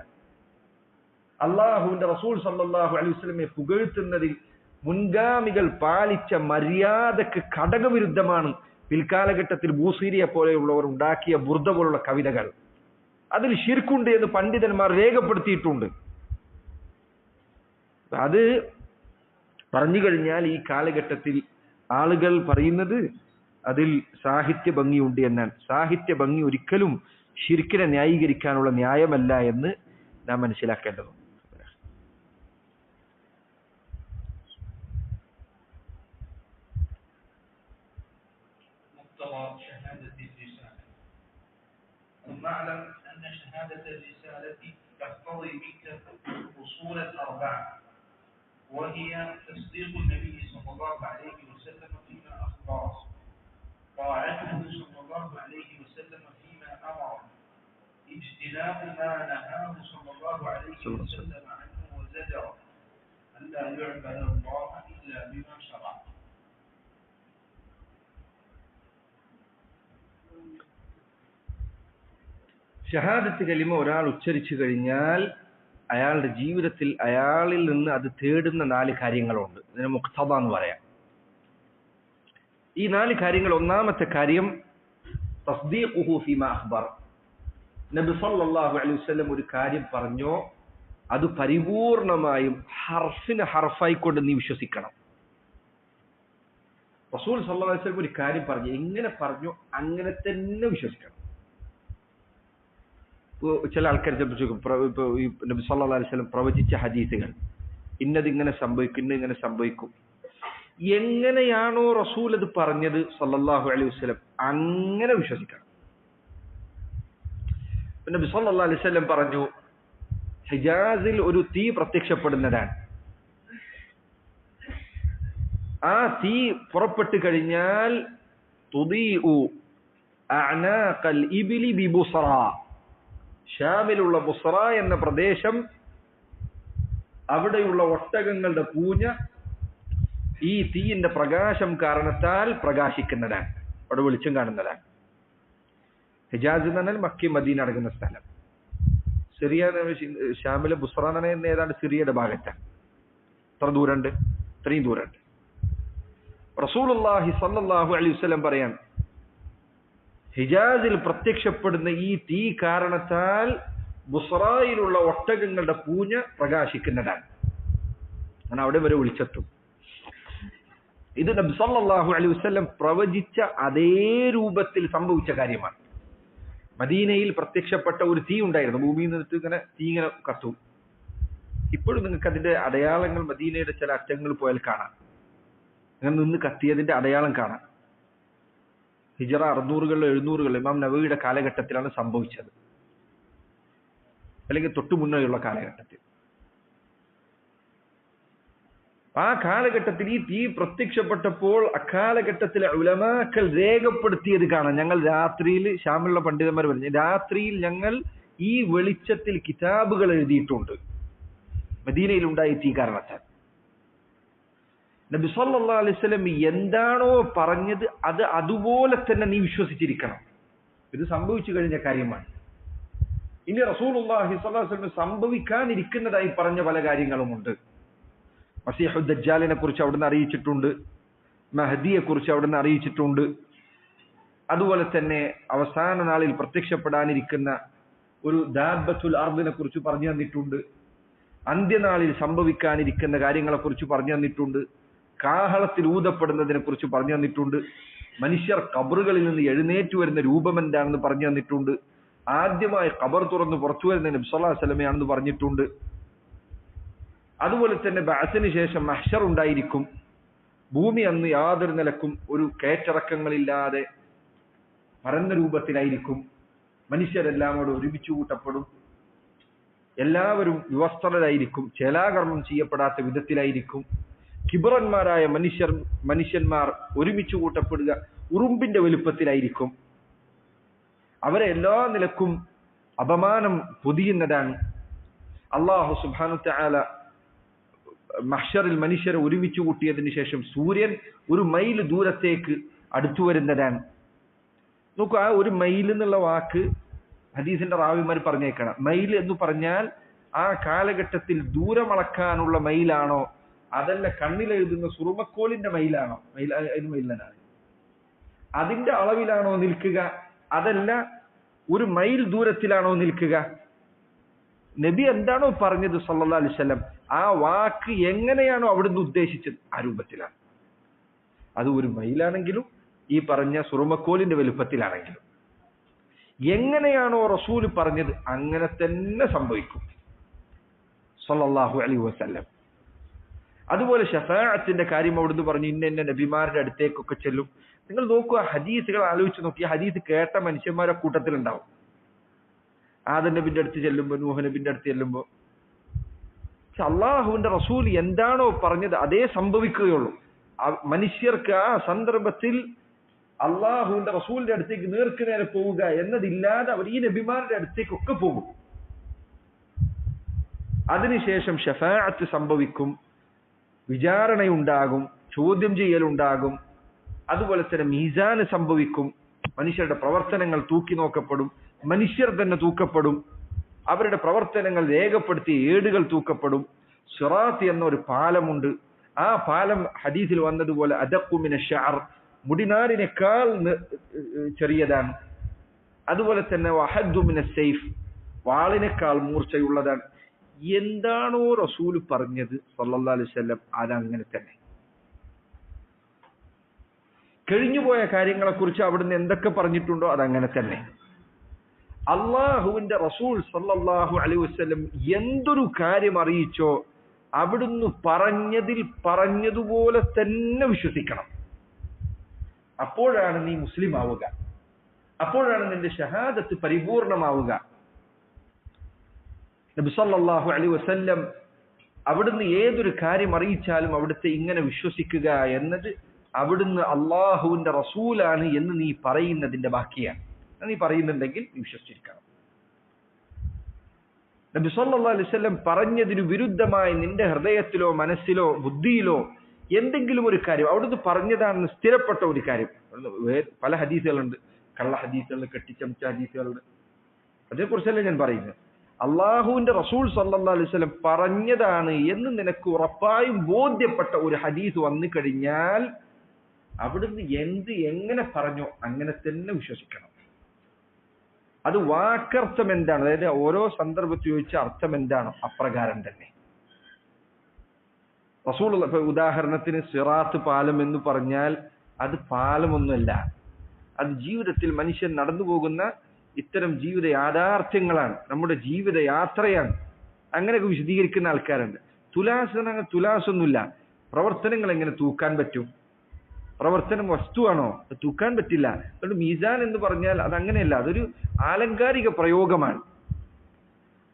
അള്ളാഹുവിന്റെ റസൂൽ സല്ലല്ലാഹു അലൈഹി വസല്ലമയെ പുകഴ്ത്തുന്നതിൽ മുൻഗാമികൾ പാലിച്ച മര്യാദക്ക് ഘടകവിരുദ്ധമാണ് പിൽക്കാലഘട്ടത്തിൽ ബൂസീരിയെ പോലെയുള്ളവർ ഉണ്ടാക്കിയ ബുർദ പോലുള്ള കവിതകൾ. അതിൽ ശിർക്കുണ്ട് എന്ന് പണ്ഡിതന്മാർ രേഖപ്പെടുത്തിയിട്ടുണ്ട്. അത് പറഞ്ഞു കഴിഞ്ഞാൽ ഈ കാലഘട്ടത്തിൽ ആളുകൾ പറയുന്നത് അതിൽ സാഹിത്യ ഭംഗിയുണ്ട് എന്നാണ്. സാഹിത്യ ഭംഗി ഒരിക്കലും ശിർക്കിനെ ന്യായീകരിക്കാനുള്ള ന്യായമല്ല എന്ന് നാം മനസ്സിലാക്കേണ്ടതുണ്ട്. واعلم أن شهادة الرسالة تقتضي منك أصولا أربعة، وهي تصديق النبي صلى الله عليه وسلم فيما أخبر، طاعته صلى الله عليه وسلم فيما أمر، اجتناب ما نهاه صلى الله عليه وسلم عنه وزجر، أن لا يعبد الله إلا بما شرع. ഷഹാദത്ത് കലിമ ഒരാൾ ഉച്ചരിച്ചു കഴിഞ്ഞാൽ അയാളുടെ ജീവിതത്തിൽ അയാളിൽ നിന്ന് അത് തേടുന്ന 4 കാര്യങ്ങളുണ്ട്. ഇതിന് മുഖ്തബ എന്ന് പറയാം. ഈ 4 കാര്യങ്ങൾ, ഒന്നാമത്തെ കാര്യം തസ്ദീഖുഹു ഫീമാ അഖ്ബർ. നബി സല്ലല്ലാഹു അലൈഹി വസല്ലം ഒരു കാര്യം പറഞ്ഞോ അത് പരിപൂർണമായും ഹർഫിന് ഹർഫായിക്കൊണ്ട് നീ വിശ്വസിക്കണം. റസൂൽ സല്ലല്ലാഹു അലൈഹി വസല്ലം ഒരു കാര്യം പറഞ്ഞു, എങ്ങനെ പറഞ്ഞു അങ്ങനെ തന്നെ വിശ്വസിക്കണം. ചില ആൾക്കാർ ഇപ്പൊ ഈ നബി സല്ലല്ലാഹു അലൈഹി വസല്ലം പ്രവചിച്ച ഹദീസുകൾ, ഇന്നതിങ്ങനെ സംഭവിക്കും, ഇന്നിങ്ങനെ സംഭവിക്കും, എങ്ങനെയാണോ റസൂൽ അത് പറഞ്ഞത് സല്ലല്ലാഹു അലൈഹി വസല്ലം അങ്ങനെ വിശ്വസിക്കണം. നബി സല്ലല്ലാഹു അലൈഹി വസല്ലം പറഞ്ഞു, ഹിജാസിൽ ഒരു തീ പ്രത്യക്ഷപ്പെടുന്നതാണ്. ആ തീ പുറപ്പെട്ടു കഴിഞ്ഞാൽ തുദീഉ അഅനാഖൽ ഇബ്ലി ബിബുസ്റ, ഷാമിലുള്ള ബുസ്റ എന്ന പ്രദേശം, അവിടെയുള്ള ഒട്ടകങ്ങളുടെ പൂഞ്ഞ ഈ തീയിന്റെ പ്രകാശം കാരണത്താൽ പ്രകാശിക്കുന്നതാണ്, അവിടെ വെളിച്ചം കാണുന്നതാണ്. ഹിജാസ് എന്ന് പറഞ്ഞാൽ മക്കി മദീന അടങ്ങുന്ന സ്ഥലം. സിറിയ, ഷാമിലെ ബുസ്റ എന്ന് പറഞ്ഞാൽ ഏതാണ്ട് സിറിയയുടെ ഭാഗത്താണ്. എത്ര ദൂരമുണ്ട്? ഇത്രയും ദൂരമുണ്ട്. റസൂലുള്ളാഹി സ്വല്ലല്ലാഹു അലൈഹി വസല്ലം പറയാൻ, ഹിജാസിൽ പ്രത്യക്ഷപ്പെടുന്ന ഈ തീ കാരണത്താൽ ബുസ്റയിലുള്ള ഒട്ടകങ്ങളുടെ പൂഞ്ഞ പ്രകാശിക്കുന്നതാണ്. അങ്ങനെ അവിടെ വരെ വിളിച്ചെത്തും. ഇത് നബി സല്ലല്ലാഹു അലൈഹി വസല്ലം പ്രവചിച്ച അതേ രൂപത്തിൽ സംഭവിച്ച കാര്യമാണ്. മദീനയിൽ പ്രത്യക്ഷപ്പെട്ട ഒരു തീ ഉണ്ടായിരുന്നു. ഭൂമിയിൽ നിന്നിട്ട് ഇങ്ങനെ തീ ഇങ്ങനെ കത്തും. ഇപ്പോഴും നിങ്ങൾക്ക് അതിന്റെ അടയാളങ്ങൾ മദീനയുടെ ചില അറ്റങ്ങളിൽ പോയാൽ കാണാം. അങ്ങനെ നിന്ന് കത്തിയതിന്റെ അടയാളം കാണാം. ഹിജറ 600-കളിലും 700-കളിലും ഇമാം നവവിയുടെ കാലഘട്ടത്തിലാണ് സംഭവിച്ചത്, അല്ലെങ്കിൽ തൊട്ടു മുന്നേയുള്ള കാലഘട്ടത്തിൽ. ആ കാലഘട്ടത്തിൽ ഈ തീ പ്രത്യക്ഷപ്പെട്ടപ്പോൾ അക്കാലഘട്ടത്തിലെ ഉലമാക്കൾ രേഖപ്പെടുത്തിയത് കാണാം. ഞങ്ങൾ രാത്രിയിൽ, ഷാമിലുള്ള പണ്ഡിതന്മാർ പറഞ്ഞു, രാത്രിയിൽ ഞങ്ങൾ ഈ വെളിച്ചത്തിൽ കിതാബുകൾ എഴുതിയിട്ടുണ്ട്. മദീനയിൽ ഉണ്ടായ തീ കാരണത്താൽ. നബി സല്ലല്ലാഹു അലൈഹി വസല്ലം എന്താണോ പറഞ്ഞത് അത് അതുപോലെ തന്നെ നീ വിശ്വസിച്ചിരിക്കണം. ഇത് സംഭവിച്ചു കഴിഞ്ഞ കാര്യമാണ്. ഇനി റസൂലുള്ളാഹി സ്വല്ലല്ലാഹു അലൈഹി വസല്ലം സംഭവിക്കാനിരിക്കുന്നതായി പറഞ്ഞ പല കാര്യങ്ങളുമുണ്ട്. മസീഹു ദജ്ജാലിനെ കുറിച്ച് അവിടുന്ന് അറിയിച്ചിട്ടുണ്ട്, മഹദിയെ കുറിച്ച് അവിടുന്ന് അറിയിച്ചിട്ടുണ്ട്. അതുപോലെ തന്നെ അവസാന നാളിൽ പ്രത്യക്ഷപ്പെടാനിരിക്കുന്ന ഒരു ദാബത്തുൽ അർദിനെ കുറിച്ച് പറഞ്ഞു തന്നിട്ടുണ്ട്. അന്ത്യനാളിൽ സംഭവിക്കാനിരിക്കുന്ന കാര്യങ്ങളെ കുറിച്ച് പറഞ്ഞു തന്നിട്ടുണ്ട്. കാഹളത്തിൽ ഊതപ്പെടുന്നതിനെ കുറിച്ച് പറഞ്ഞു തന്നിട്ടുണ്ട്. മനുഷ്യർ ഖബറുകളിൽ നിന്ന് എഴുന്നേറ്റ് വരുന്ന രൂപം എന്താണെന്ന് പറഞ്ഞു തന്നിട്ടുണ്ട്. ആദ്യമായി ഖബർ തുറന്ന് പുറത്തു വരുന്ന നബി സല്ലല്ലാഹു അലൈഹി വസല്ലമയാണെന്ന് പറഞ്ഞിട്ടുണ്ട്. അതുപോലെ തന്നെ ബഅസിന് ശേഷം മഹ്ശർ ഉണ്ടായിരിക്കും. ഭൂമി അന്ന് യാതൊരു നിലക്കും ഒരു കയറ്റിറക്കങ്ങളില്ലാതെ പരന്ന രൂപത്തിലായിരിക്കും. മനുഷ്യരെല്ലാം അവിടെ ഒരുമിച്ച് കൂട്ടപ്പെടും. എല്ലാവരും വിവസ്ത്രരായിരിക്കും. ചേലാകർമ്മം ചെയ്യപ്പെടാത്ത വിധത്തിലായിരിക്കും. കിബറന്മാരായ മനുഷ്യന്മാർ ഒരുമിച്ച് കൂട്ടപ്പെടുക ഉറുമ്പിന്റെ വലുപ്പത്തിലായിരിക്കും. അവരെ എല്ലാ നിലക്കും അപമാനം പൊതിയുന്നതാണ്. അല്ലാഹു സുബ്ഹാനഹു തആല മഹ്ശറിൽ മനുഷ്യരെ ഒരുമിച്ച് കൂട്ടിയതിനു ശേഷം സൂര്യൻ 1 മൈൽ ദൂരത്തേക്ക് അടുത്തു വരുന്നതാണ്. നോക്കൂ, ആ 1 മൈൽ എന്നുള്ള വാക്ക് ഹദീസിന്റെ റാവിമാർ പറഞ്ഞേക്കണം. മൈൽ എന്ന് പറഞ്ഞാൽ ആ കാലഘട്ടത്തിൽ ദൂരമളക്കാനുള്ള മൈലാണോ, അതല്ല കണ്ണിലെഴുതുന്ന സുറുമക്കോലിന്റെ മൈലാണോ? മൈലാണ് അതിന്റെ അളവിലാണോ നിൽക്കുക, അതല്ല 1 മൈൽ ദൂരത്തിലാണോ നിൽക്കുക? നബി എന്താണോ പറഞ്ഞത് സല്ലല്ലാഹു അലൈഹി വസല്ലം, ആ വാക്ക് എങ്ങനെയാണോ അവിടുന്ന് ഉദ്ദേശിച്ചത് ആ രൂപത്തിലാണ്. അത് 1 മൈലാണെങ്കിലും ഈ പറഞ്ഞ സുറുമക്കോലിന്റെ വലുപ്പത്തിലാണെങ്കിലും എങ്ങനെയാണോ റസൂൽ പറഞ്ഞത് അങ്ങനെ തന്നെ സംഭവിക്കും സല്ലല്ലാഹു അലൈഹി വസല്ലം. അതുപോലെ ശഫാഅത്തിന്റെ കാര്യം അവിടുന്ന് പറഞ്ഞു, ഇന്ന നബിമാരുടെ അടുത്തേക്കൊക്കെ ചെല്ലും. നിങ്ങൾ നോക്കുക, ഹദീസുകൾ ആലോചിച്ച് നോക്കിയ ഹദീസ് കേട്ട മനുഷ്യന്മാരെ കൂട്ടത്തിലുണ്ടാവും. ആദം നബിന്റെ അടുത്ത് ചെല്ലുമ്പോ, നൂഹ് നബിന്റെ അടുത്ത് ചെല്ലുമ്പോ അള്ളാഹുവിന്റെ റസൂൽ എന്താണോ പറഞ്ഞത് അതേ സംഭവിക്കുകയുള്ളൂ. മനുഷ്യർക്ക് ആ സന്ദർഭത്തിൽ അള്ളാഹുവിന്റെ റസൂലിന്റെ അടുത്തേക്ക് നേർക്കുനേരെ പോവുക എന്നതില്ലാതെ അവർ ഈ നബിമാരുടെ അടുത്തേക്കൊക്കെ പോകും. അതിനുശേഷം ഷഫാഅത്ത് സംഭവിക്കും, വിചാരണയുണ്ടാകും, ചോദ്യം ചെയ്യലുണ്ടാകും. അതുപോലെ തന്നെ മീസാന് സംഭവിക്കും. മനുഷ്യരുടെ പ്രവർത്തനങ്ങൾ തൂക്കി നോക്കപ്പെടും. മനുഷ്യർ തന്നെ തൂക്കപ്പെടും. അവരുടെ പ്രവർത്തനങ്ങൾ രേഖപ്പെടുത്തിയ ഏടുകൾ തൂക്കപ്പെടും. സിറാത്ത് എന്നൊരു പാലമുണ്ട്. ആ പാലം ഹദീസിൽ വന്നതുപോലെ അദഖു മിന ശഅർ, മുടിനാരിനേക്കാൾ ചെറിയതാണ്. അതുപോലെ തന്നെ വഹദ്ദു മിന സൈഫ്, വാളിനേക്കാൾ മൂർച്ചയുള്ളതാണ്. എന്താണോ റസൂൽ പറഞ്ഞത് സല്ലല്ലാഹു അലൈഹി വസല്ലം അതങ്ങനെ തന്നെ. കഴിഞ്ഞുപോയ കാര്യങ്ങളെ കുറിച്ച് അവിടുന്ന് എന്തൊക്കെ പറഞ്ഞിട്ടുണ്ടോ അതങ്ങനെ തന്നെ. അള്ളാഹുവിന്റെ റസൂൽ സല്ലല്ലാഹു അലൈഹി വസല്ലം എന്തൊരു കാര്യം അറിയിച്ചോ അവിടുന്ന് പറഞ്ഞതിൽ പറഞ്ഞതുപോലെ തന്നെ വിശ്വസിക്കണം. അപ്പോഴാണ് നീ മുസ്ലിം ആവുക. അപ്പോഴാണ് നിന്റെ ഷഹാദത്ത് പരിപൂർണമാവുക. നബി സല്ലല്ലാഹു അലൈഹി വസല്ലം അവിടുന്ന് ഏതൊരു കാര്യം അറിയിച്ചാലും അവിടുത്തെ ഇങ്ങനെ വിശ്വസിക്കുക എന്നത് അവിടുന്ന് അള്ളാഹുവിന്റെ റസൂലാണ് എന്ന് നീ പറയുന്നതിന്റെ ബാക്കിയാണ്. നീ പറയുന്നുണ്ടെങ്കിൽ നീ വിശ്വസിച്ചിരിക്കണം. നബി സല്ലല്ലാഹു അലൈഹി വസല്ലം പറഞ്ഞതിന് വിരുദ്ധമായി നിന്റെ ഹൃദയത്തിലോ മനസ്സിലോ ബുദ്ധിയിലോ എന്തെങ്കിലും ഒരു കാര്യം അവിടുന്ന് പറഞ്ഞതാണെന്ന് സ്ഥിരപ്പെട്ട ഒരു കാര്യം, പല ഹദീസുകളുണ്ട്, കള്ള ഹദീസുകൾ, കെട്ടിച്ചമച്ച ഹദീസുകളുണ്ട്, അതേക്കുറിച്ചല്ല ഞാൻ പറയുന്നത്. അള്ളാഹുവിന്റെ റസൂൽ സല്ലല്ലാഹു അലൈഹി വസല്ലം പറഞ്ഞതാണ് എന്ന് നിനക്ക് ഉറപ്പായും ബോധ്യപ്പെട്ട ഒരു ഹദീസ് വന്നു കഴിഞ്ഞാൽ അവിടുന്ന് എങ്ങനെ പറഞ്ഞോ അങ്ങനെ തന്നെ വിശ്വസിക്കണം. അത് വാക്കർത്ഥം എന്താണ്, അതായത് ഓരോ സന്ദർഭത്തിൽ ചോദിച്ച അർത്ഥം എന്താണോ അപ്രകാരം തന്നെ. റസൂൽ ഇപ്പൊ ഉദാഹരണത്തിന് സിറാത്ത് പാലം എന്ന് പറഞ്ഞാൽ അത് പാലമൊന്നുമല്ല, അത് ജീവിതത്തിൽ മനുഷ്യൻ നടന്നു പോകുന്ന ഇത്തരം ജീവിത യാഥാർത്ഥ്യങ്ങളാണ്, നമ്മുടെ ജീവിത യാത്രയാണ്. അങ്ങനെയൊക്കെ വിശദീകരിക്കുന്ന ആൾക്കാരുണ്ട്. തുലാസൊന്നുമില്ല. പ്രവർത്തനങ്ങൾ എങ്ങനെ തൂക്കാൻ പറ്റും? പ്രവർത്തനം വസ്തുവാണോ? തൂക്കാൻ പറ്റില്ല. അതുകൊണ്ട് മീസാൻ എന്ന് പറഞ്ഞാൽ അത് അങ്ങനെയല്ല, അതൊരു ആലങ്കാരിക പ്രയോഗമാണ്.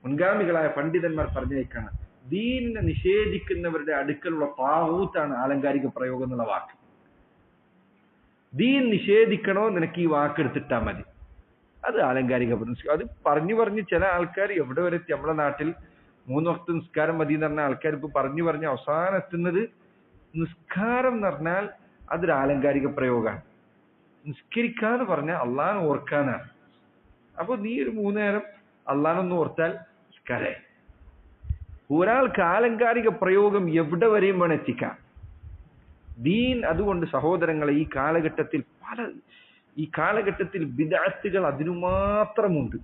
മുൻഗാമികളായ പണ്ഡിതന്മാർ പറഞ്ഞേക്കാണ്, ദീനിനെ നിഷേധിക്കുന്നവരുടെ അടുക്കലുള്ള താവൂത്താണ് ആലങ്കാരിക പ്രയോഗം എന്നുള്ള വാക്ക്. ദീൻ നിഷേധിക്കണോ നിനക്ക് ഈ വാക്ക് എടുത്തിട്ടാ മതി, അത് ആലങ്കാരിക. അത് പറഞ്ഞു ചില ആൾക്കാർ എവിടെ വരെ എത്തി. നമ്മുടെ നാട്ടിൽ 3 വക്ത് നിസ്കാരം മതി എന്ന് പറഞ്ഞാൽ ആൾക്കാർ ഇപ്പൊ പറഞ്ഞു അവസാനം എത്തുന്നത് നിസ്കാരം എന്ന് പറഞ്ഞാൽ അതൊരു ആലങ്കാരിക പ്രയോഗമാണ്. നിസ്കരിക്കാന്ന് പറഞ്ഞാൽ അള്ളാഹനെ ഓർക്കാനാണ്. അപ്പൊ നീ ഒരു 3 നേരം അള്ളാഹനൊന്ന് ഓർത്താൽ നിസ്കാരമായി. ഒരാൾക്ക് ആലങ്കാരിക പ്രയോഗം എവിടെ വരെയും വേണം എത്തിക്കാം. ദീൻ അതുകൊണ്ട് സഹോദരങ്ങളെ ഈ കാലഘട്ടത്തിൽ ബിദ്അത്തുകൾ അതിനു മാത്രമുണ്ട്.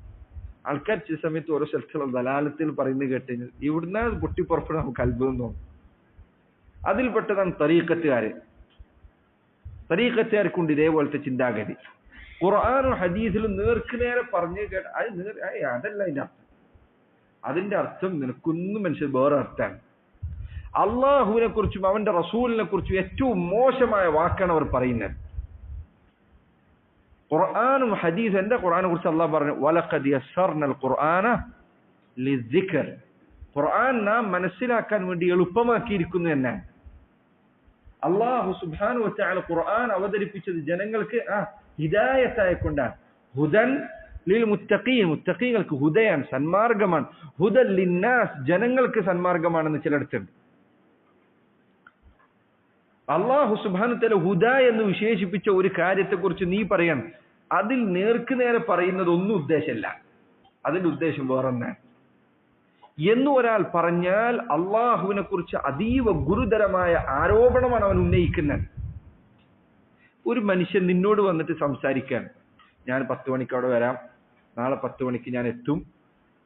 ആൾക്കാർ ചില സമയത്ത് ഓരോ സ്ഥലത്തുള്ള ദലാലത്തിൽ പറയുന്നത് കേട്ടുകഴിഞ്ഞാൽ ഇവിടുന്ന് പൊട്ടിപ്പുറപ്പെടാൻ നമുക്ക് അത്ഭുതം തോന്നും. അതിൽപ്പെട്ടതാണ് തരീഖത്തുകാർക്കുണ്ട് ഇതേപോലത്തെ ചിന്താഗതി. ഖുർആനും ഹദീസിലും നേർക്ക് നേരെ പറഞ്ഞു കേട്ട അതല്ല അതിന്റെ അർത്ഥം നിനക്കൊന്നും മനസ്സിൽ വേറെ അർത്ഥമാണ്. അള്ളാഹുവിനെ കുറിച്ചും അവന്റെ റസൂലിനെ കുറിച്ചും ഏറ്റവും മോശമായ വാക്കാണ് അവർ പറയുന്നത്. ഖുർആനും ഹദീസും, എന്റെ ഖുർആനെ കുറിച്ച് അള്ളാഹ് പറഞ്ഞു വലഖദ് യസ്സർനൽ ഖുർആന ലിദ്ദിക്ർ, ഖുർആൻ നാം മനസ്സിലാക്കാൻ വേണ്ടി എളുപ്പമാക്കിയിരിക്കുന്നു എന്നാണ്. അള്ളാഹു സുബ്ഹാനഹു വ തആല ഖുർആൻ അവതരിപ്പിച്ചത് ജനങ്ങൾക്ക് ഹിദായത്തായ കൊണ്ടാണ്. ഹുദൻ ലിൽ മുത്തഖീൻ, മുത്തഖീങ്ങൾക്ക് ഹുദയാണ്, സന്മാർഗമാണ്. ഹുദൻ ലിന്നാസ്, ജനങ്ങൾക്ക് സന്മാർഗമാണെന്ന് ചിലയിടത്തുണ്ട്. അള്ളാഹു സുബ്ഹാനഹു വ തആല ഹുദ എന്ന് വിശേഷിപ്പിച്ച ഒരു കാര്യത്തെക്കുറിച്ച് നീ പറയണം, അതിൽ നേർക്ക് നേരെ പറയുന്നത് ഒന്നും ഉദ്ദേശമല്ല, അതിന്റെ ഉദ്ദേശം വേറൊന്നാണ് എന്ന് ഒരാൾ പറഞ്ഞാൽ അള്ളാഹുവിനെ കുറിച്ച് അതീവ ഗുരുതരമായ ആരോപണമാണ് അവൻ ഉന്നയിക്കുന്നത്. ഒരു മനുഷ്യൻ നിന്നോട് വന്നിട്ട് സംസാരിക്കാൻ, ഞാൻ 10 മണിക്ക് അവിടെ വരാം, നാളെ 10 മണിക്ക് ഞാൻ എത്തും,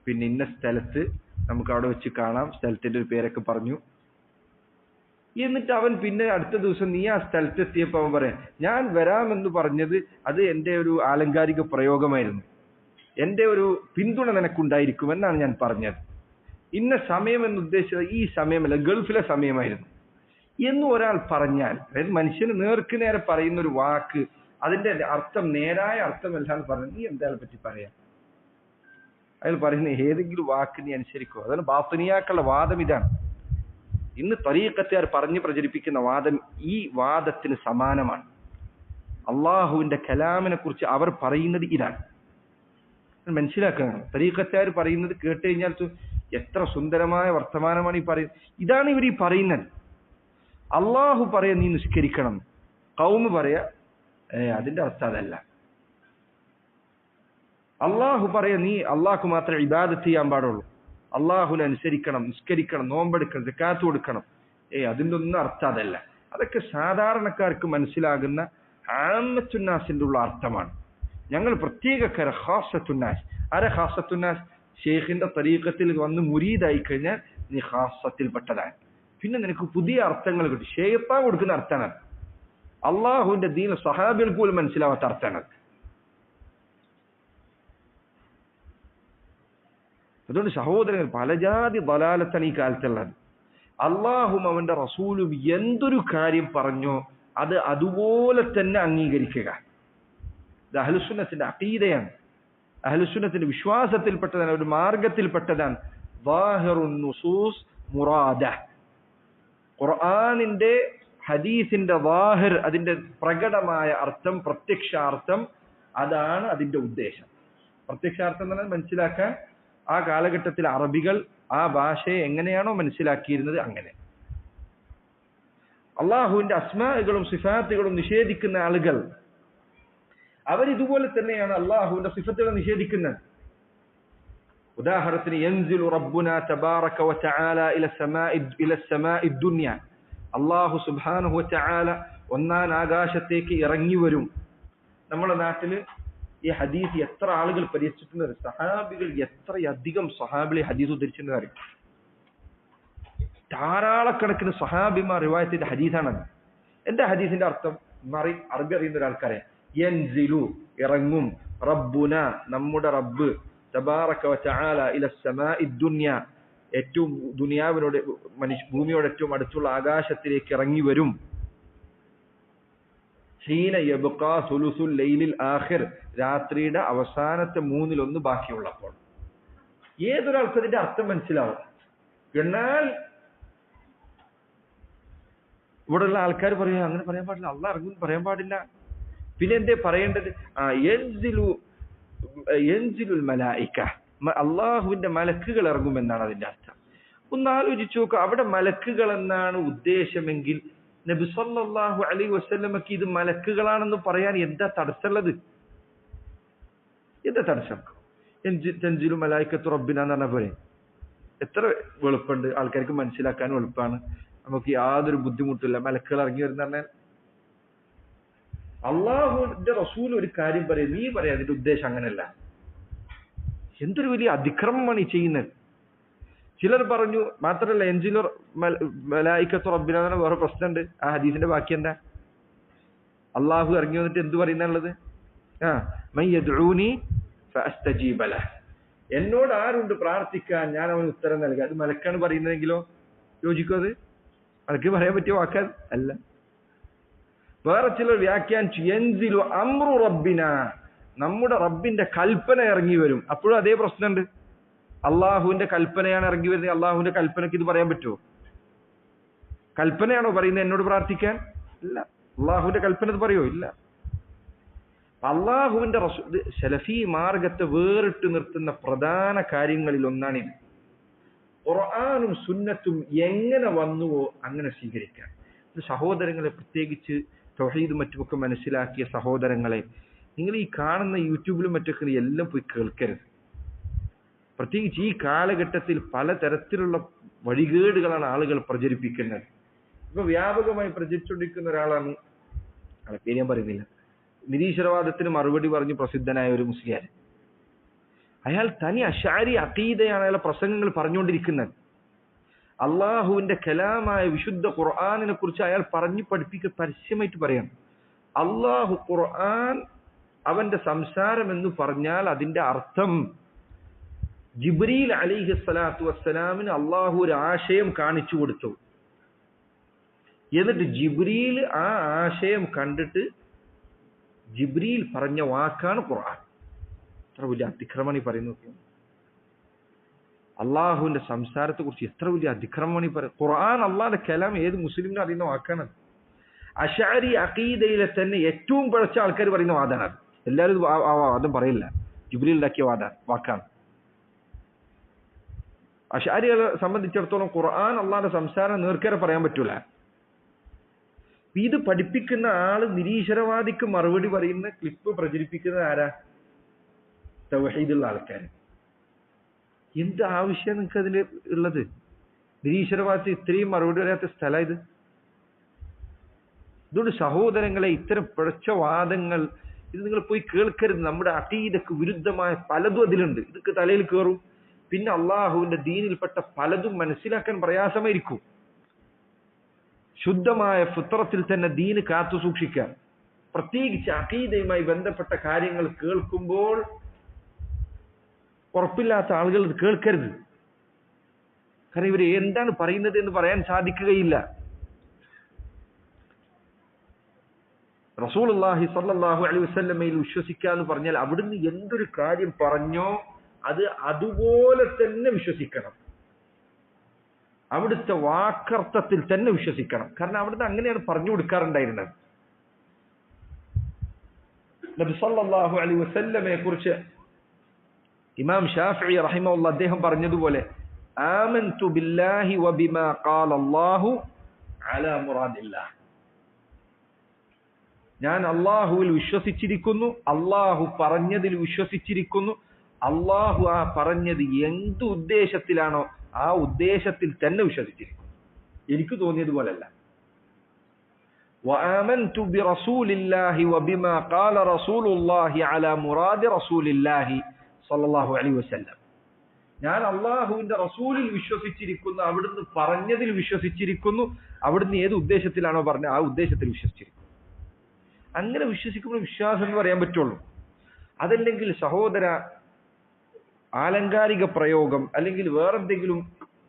പിന്നെ ഇന്ന സ്ഥലത്ത് നമുക്ക് അവിടെ വെച്ച് കാണാം, സ്ഥലത്തിന്റെ ഒരു പേരൊക്കെ പറഞ്ഞു. എന്നിട്ട് അവൻ പിന്നെ അടുത്ത ദിവസം നീ ആ സ്ഥലത്തെത്തിയപ്പോ അവൻ പറയാം, ഞാൻ വരാമെന്ന് പറഞ്ഞത് അത് എന്റെ ഒരു ആലങ്കാരിക പ്രയോഗമായിരുന്നു, എന്റെ ഒരു പിന്തുണ നിനക്കുണ്ടായിരിക്കുമെന്നാണ് ഞാൻ പറഞ്ഞത്, ഇന്ന സമയം എന്ന് ഉദ്ദേശിച്ചത് ഈ സമയമല്ല, ഗൾഫിലെ സമയമായിരുന്നു എന്ന് ഒരാൾ പറഞ്ഞാൽ, അതായത് മനുഷ്യന് നേർക്ക് നേരെ പറയുന്ന ഒരു വാക്ക് അതിന്റെ അർത്ഥം നേരായ അർത്ഥമല്ലാന്ന് പറഞ്ഞു, നീ എന്താ പറ്റി പറയാം? അയാൾ പറയുന്ന ഏതെങ്കിലും വാക്ക് നീ അനുസരിക്കുമോ? അതാണ് ബാത്തിനിയാക്കുള്ള വാദം. ഇതാണ് ഇന്ന് തരീഖത്തുകാർ പറഞ്ഞു പ്രചരിപ്പിക്കുന്ന വാദം. ഈ വാദത്തിന് സമാനമാണ്. അള്ളാഹുവിന്റെ കലാമിനെ കുറിച്ച് അവർ പറയുന്നത് ഇതാണ്. മനസ്സിലാക്കണം, തരീഖത്തുകാർ പറയുന്നത് കേട്ട് കഴിഞ്ഞാൽ എത്ര സുന്ദരമായ വർത്തമാനമാണ് ഈ പറയുന്നത്. ഇതാണ് ഇവർ ഈ പറയുന്നത്. അള്ളാഹു പറയാ നീ നിസ്കരിക്കണം, ഖൗമ് പറയാ അതിന്റെ അർത്ഥം അതല്ല. അള്ളാഹു പറയാ നീ അള്ളാഹു മാത്രമേ ഇബാദത്ത് ചെയ്യാൻ പാടുള്ളൂ, അള്ളാഹുവിനെ അനുസരിക്കണം, നിസ്കരിക്കണം, നോമ്പെടുക്കണം, സക്കാത്ത് കൊടുക്കണം, അതിന്റെ ഒന്നും അർത്ഥം അതല്ല. അതൊക്കെ സാധാരണക്കാർക്ക് മനസ്സിലാകുന്ന ആമത്തുന്നാസിന്റെ ഉള്ള അർത്ഥമാണ്. ഞങ്ങൾ പ്രത്യേകക്കാര ഖാസത്തുന്നാസ്. ആരെ ഖാസത്തുന്നാസ്? ഷെയ്ഖിന്റെ തരീഖത്തിൽ വന്ന് മുരീദായി കഴിഞ്ഞാൽ നീ ഖാസത്തിൽപ്പെട്ടതാണ്. പിന്നെ നിനക്ക് പുതിയ അർത്ഥങ്ങൾ കിട്ടും. ശൈത്താൻ കൊടുക്കുന്ന അർത്ഥമാണ്. അള്ളാഹുവിന്റെ ദീൻ സഹാബികൾക്ക് പോലും മനസ്സിലാവാത്ത അർത്ഥമാണ്. അതുകൊണ്ട് സഹോദരങ്ങൾ, പലജാതി ദലാലത്താണ് ഈ കാലത്തുള്ളത്. അള്ളാഹും അവന്റെ റസൂലും എന്തൊരു കാര്യം പറഞ്ഞോ അത് അതുപോലെ തന്നെ അംഗീകരിക്കുക. ഇത് അഹ്ലുസുന്നത്തിന്റെ അഖീദയാണ്, അഹ്ലുസുന്നത്തിന്റെ വിശ്വാസത്തിൽപ്പെട്ടതാണ്, ഒരു മാർഗത്തിൽപ്പെട്ടതാണ്. ളാഹിറുൻ നുസൂസ് മുറാദ, ഖുർആനിന്റെ ഹദീസിന്റെ ളാഹിർ, അതിന്റെ പ്രകടമായ അർത്ഥം, പ്രത്യക്ഷാർത്ഥം, അതാണ് അതിന്റെ ഉദ്ദേശം. പ്രത്യക്ഷാർത്ഥം എന്ന് പറഞ്ഞാൽ മനസ്സിലാക്കാൻ ആ കാലഘട്ടത്തിൽ അറബികൾ ആ ഭാഷയെ എങ്ങനെയാണോ മനസ്സിലാക്കിയിരുന്നത് അങ്ങനെ. അള്ളാഹുവിന്റെ അസ്മാകളും സിഫാത്തുകളും നിഷേധിക്കുന്ന ആളുകൾ അവരിതുപോലെ തന്നെയാണ് അള്ളാഹുവിന്റെ സിഫത്തുകൾ നിഷേധിക്കുന്നത്. ഉദാഹരണത്തിന് യൻസിലു റബ്ബുനാ തബാറക വ തആല ഇല സമാഇ ദുനിയ, അല്ലാഹു സുബ്ഹാനഹു വ തആല ഒന്നാം ആകാശത്തേക്ക് ഇറങ്ങി വരും. നമ്മുടെ നാട്ടിൽ ഈ ഹദീസ് എത്ര ആളുകൾ പരിഹരിച്ചിട്ടുണ്ട്, സഹാബികൾ എത്രയധികം സഹാബികളെ ഹദീസ് ഉദ്ധരിച്ചിട്ടുണ്ട് അറിയും. ധാരാളക്കണക്കിന് സഹാബിമാർ റിവായത്ത് ചെയ്ത ഹദീസാണത്. എന്താ ഹദീസിന്റെ അർത്ഥം? അറബി അറിയുന്ന ഒരാൾക്കറിയാം. യൻസിലു ഇറങ്ങും, റബ്ബുന നമ്മുടെ റബ്ബ്, തബാറക വ തആല ഇല സമാഇ ദുനിയ ഏറ്റവും ദുനിയാവിനോട് ഭൂമിയോട് ഏറ്റവും അടുത്തുള്ള ആകാശത്തിലേക്ക് ഇറങ്ങി വരും. ഹീന യബ്ഖാ സുലുസുൽ ലൈലിൽ ആഖിർ, രാത്രിയുടെ അവസാനത്തെ 1/3 ബാക്കിയുള്ളപ്പോൾ. ഏതൊരാൾക്ക് അതിന്റെ അർത്ഥം മനസ്സിലാവും. എന്നാൽ ഇവിടെയുള്ള ആൾക്കാർ പറയാ അങ്ങനെ പറയാൻ പാടില്ല, അള്ളാഹ് ഇറങ്ങും പറയാൻ പാടില്ല. പിന്നെ എന്തേ പറയേണ്ടത്? യൻസിലുൽ മലായിക, അള്ളാഹുവിന്റെ മലക്കുകൾ ഇറങ്ങുമെന്നാണ് അതിന്റെ അർത്ഥം. ഒന്ന് ആലോചിച്ച് നോക്കുക, അവിടെ മലക്കുകൾ എന്നാണ് ഉദ്ദേശമെങ്കിൽ നബി സല്ലല്ലാഹു അലൈഹി വസല്ലമക്ക് ഇത് മലക്കുകളാണെന്ന് പറയാൻ എന്താ തടസ്സമുള്ളത്? എന്താ തടസ്സം? തൻസിലു മലായികത്തു റബ്ബിന എന്ന് പറഞ്ഞ പോലെ എത്ര എളുപ്പമുണ്ട്, ആൾക്കാർക്ക് മനസ്സിലാക്കാനും എളുപ്പമാണ്, നമുക്ക് യാതൊരു ബുദ്ധിമുട്ടില്ല. മലക്കുകൾ ഇറങ്ങി വരുന്ന പറഞ്ഞാൽ അള്ളാഹുവിന്റെ റസൂൽ ഒരു കാര്യം പറയും, നീ പറയാം അതിന്റെ ഉദ്ദേശം അങ്ങനെയല്ല. എന്തൊരു വലിയ അതിക്രമമാണ് ഈ ചെയ്യുന്നത്. ചിലർ പറഞ്ഞു മാത്രമല്ല എൻജിലർ മലായികത്തു റബ്ബിന എന്ന് പറഞ്ഞ വേറെ പ്രശ്നമുണ്ട്. ആ ഹദീസിന്റെ ബാക്കി എന്താ? അള്ളാഹു ഇറങ്ങി വന്നിട്ട് എന്ത് പറയുന്നുള്ളത്? മൻ യദ്ഊനി ഫഅസ്തജീബ ലഹ്, എന്നോട് ആരുണ്ട് പ്രാർത്ഥിക്കാൻ ഞാൻ അവന് ഉത്തരം നൽകാം. അത് മലക്കാണ് പറയുന്നതെങ്കിലോ യോജിക്കും? അത് മലക്ക് പറയാൻ പറ്റിയ വാക്കാൻ അല്ല. വേറെ ചിലർ വ്യാഖ്യാനിച്ചു യൻസിലു അംറു റബ്ബിന, നമ്മുടെ റബ്ബിന്റെ കൽപ്പന ഇറങ്ങി വരും. അപ്പോഴും അതേ പ്രശ്നമുണ്ട്. അള്ളാഹുവിന്റെ കൽപ്പനയാണ് ഇറങ്ങി വരുന്നത്. അള്ളാഹുവിന്റെ കൽപ്പനക്ക് ഇത് പറയാൻ പറ്റുമോ? കൽപ്പനയാണോ പറയുന്നത് എന്നോട് പ്രാർത്ഥിക്കാൻ? ഇല്ല. അള്ളാഹുവിന്റെ കൽപ്പന ഇത് പറയോ? ഇല്ല. അള്ളാഹുവിന്റെ സലഫി മാർഗത്തെ വേറിട്ട് നിർത്തുന്ന പ്രധാന കാര്യങ്ങളിൽ ഒന്നാണിത്. ഖുർആനും സുന്നത്തും എങ്ങനെ വന്നുവോ അങ്ങനെ സ്വീകരിക്കാൻ. സഹോദരങ്ങളെ, പ്രത്യേകിച്ച് തൗഹീദും മറ്റുമൊക്കെ മനസ്സിലാക്കിയ സഹോദരങ്ങളെ, നിങ്ങൾ ഈ കാണുന്ന യൂട്യൂബിലും മറ്റൊക്കെ എല്ലാം പോയി കേൾക്കരുത്. പ്രത്യേകിച്ച് ഈ കാലഘട്ടത്തിൽ പലതരത്തിലുള്ള വഴികേടുകളാണ് ആളുകൾ പ്രചരിപ്പിക്കുന്നത്. ഇപ്പൊ വ്യാപകമായി പ്രചരിച്ചുകൊണ്ടിരിക്കുന്ന ഒരാളാണ്, ആളെ പേര് ഞാൻ പറയുന്നില്ല, നിരീശ്വരവാദത്തിന് മറുപടി പറഞ്ഞ് പ്രസിദ്ധനായ ഒരു മുസ്ലിയാർ. അയാൾ തനി അശാരി അഖീദയാണ് അയാളെ പ്രസംഗങ്ങൾ പറഞ്ഞുകൊണ്ടിരിക്കുന്നത്. അള്ളാഹുവിന്റെ കലാമായ വിശുദ്ധ ഖുർആനിനെ കുറിച്ച് അയാൾ പറഞ്ഞു പരസ്യമായിട്ട് പറയണം. അള്ളാഹു ഖുർആൻ അവന്റെ സംസാരം എന്ന് പറഞ്ഞാൽ അതിന്റെ അർത്ഥം ജിബ്രീൽ അലൈഹി സ്വലാത്തു വസ്സലാമിന് അള്ളാഹു ഒരു ആശയം കാണിച്ചു കൊടുത്തു. എന്നിട്ട് ജിബ്രീൽ ആ ആശയം കണ്ടിട്ട് ജിബ്രീൽ പറഞ്ഞ വാക്കാണ് ഖുർആൻ. എത്ര വലിയ അതിക്രമണി പറയുന്നു. അള്ളാഹുവിന്റെ സംസാരത്തെ കുറിച്ച് എത്ര വലിയ അതിക്രമണി പറയും. ഖുർആൻ അള്ളാഹുന്റെ കലാം ഏത് മുസ്ലിമിനും അറിയുന്ന വാക്കാണ്. അശഅരി അഖീദയിലെ തന്നെ ഏറ്റവും പിഴച്ച ആൾക്കാർ പറയുന്ന വാദാണ് അത്. എല്ലാവരും ആ വാദം പറയില്ല. ജിബ്രീൽ ഉണ്ടാക്കിയ വാക്കാണ്. അശഅരികളെ സംബന്ധിച്ചിടത്തോളം ഖുർആൻ അള്ളാഹുന്റെ സംസാരം നേർക്കേറെ പറയാൻ പറ്റൂല. ഇത് പഠിപ്പിക്കുന്ന ആള് നിരീശ്വരവാദിക്ക് മറുപടി പറയുന്ന ക്ലിപ്പ് പ്രചരിപ്പിക്കുന്നത് ആരാ? തൗഹീദുള്ള ആൾക്കാർ. എന്ത് ആവശ്യം നിങ്ങൾക്ക് അതിൽ ഉള്ളത്? നിരീശ്വരവാദത്തിൽ ഇത്രയും മറുപടി പറയാത്ത സ്ഥലം ഇത്. ഇതുകൊണ്ട് സഹോദരങ്ങളെ, ഇത്തരം പിഴച്ച വാദങ്ങൾ ഇത് നിങ്ങൾ പോയി കേൾക്കരുത്. നമ്മുടെ അഖീദക്ക് വിരുദ്ധമായ പലതും അതിലുണ്ട്. ഇതൊക്കെ തലയിൽ കയറും. പിന്നെ അള്ളാഹുവിന്റെ ദീനിൽപ്പെട്ട പലതും മനസ്സിലാക്കാൻ പ്രയാസമായിരിക്കും. ശുദ്ധമായ ഫിത്രത്തിൽ തന്നെ ദീന് കാത്തു സൂക്ഷിക്കാൻ, പ്രത്യേകിച്ച് അഖീദയുമായി ബന്ധപ്പെട്ട കാര്യങ്ങൾ കേൾക്കുമ്പോൾ ഉറപ്പില്ലാത്ത ആളുകൾ ഇത് കേൾക്കരുത്. കാരണം ഇവര് എന്താണ് പറയുന്നത് എന്ന് പറയാൻ സാധിക്കുകയില്ല. റസൂലുള്ളാഹി സ്വല്ലല്ലാഹു അലൈഹി വസല്ലമയിൽ വിശ്വസിക്കുക എന്ന് പറഞ്ഞാൽ അവിടുന്ന് എന്തൊരു കാര്യം പറഞ്ഞോ അത് അതുപോലെ തന്നെ വിശ്വസിക്കണം. അവിടുത്തെ വാക്കർത്ഥത്തിൽ തന്നെ വിശ്വസിക്കണം. കാരണം അവിടുന്ന് അങ്ങനെയാണ് പറഞ്ഞു കൊടുക്കാറുണ്ടായിരുന്നത്. നബി സല്ലല്ലാഹു അലൈഹി വസല്ലമയെ കുറിച്ച് ഇമാം ഷാഫിഈ റഹിമഹുല്ലാഹ് അദ്ദേഹം പറഞ്ഞതുപോലെ ആമൻതു ബില്ലാഹി വബിമാ ഖാല അല്ലാഹു അലാ മുറാദില്ലാഹ്, ഞാൻ അല്ലാഹുവിൽ വിശ്വസിച്ചിരിക്കുന്നു, അല്ലാഹു പറഞ്ഞതിൽ വിശ്വസിച്ചിരിക്കുന്നു, അല്ലാഹു ആ പറഞ്ഞത് എന്ത് ഉദ്ദേശത്തിലാണോ ആ ഉദ്ദേശത്തിൽ തന്നെ വിശ്വസിച്ചിരിക്കുന്നു, എനിക്ക് തോന്നിയതുപോലല്ല. വആമൻതു ബിറസൂലില്ലാഹി വബിമാ ഖാല റസൂലുള്ളാഹി അലാ മുറാദി റസൂലില്ലാഹി സ്വല്ലല്ലാഹു അലൈഹി വസല്ലം, ഞാൻ അള്ളാഹുവിന്റെ റസൂലിൽ വിശ്വസിച്ചിരിക്കുന്നു, അവിടുന്ന് പറഞ്ഞതിൽ വിശ്വസിച്ചിരിക്കുന്നു, അവിടുന്ന് ഏത് ഉദ്ദേശത്തിലാണോ പറഞ്ഞത് ആ ഉദ്ദേശത്തിൽ വിശ്വസിച്ചിരിക്കുന്നു. അങ്ങനെ വിശ്വസിക്കുമ്പോൾ വിശ്വാസം എന്ന് പറയാൻ പറ്റുള്ളൂ. അതല്ലെങ്കിൽ സഹോദര, ആലങ്കാരിക പ്രയോഗം അല്ലെങ്കിൽ വേറെന്തെങ്കിലും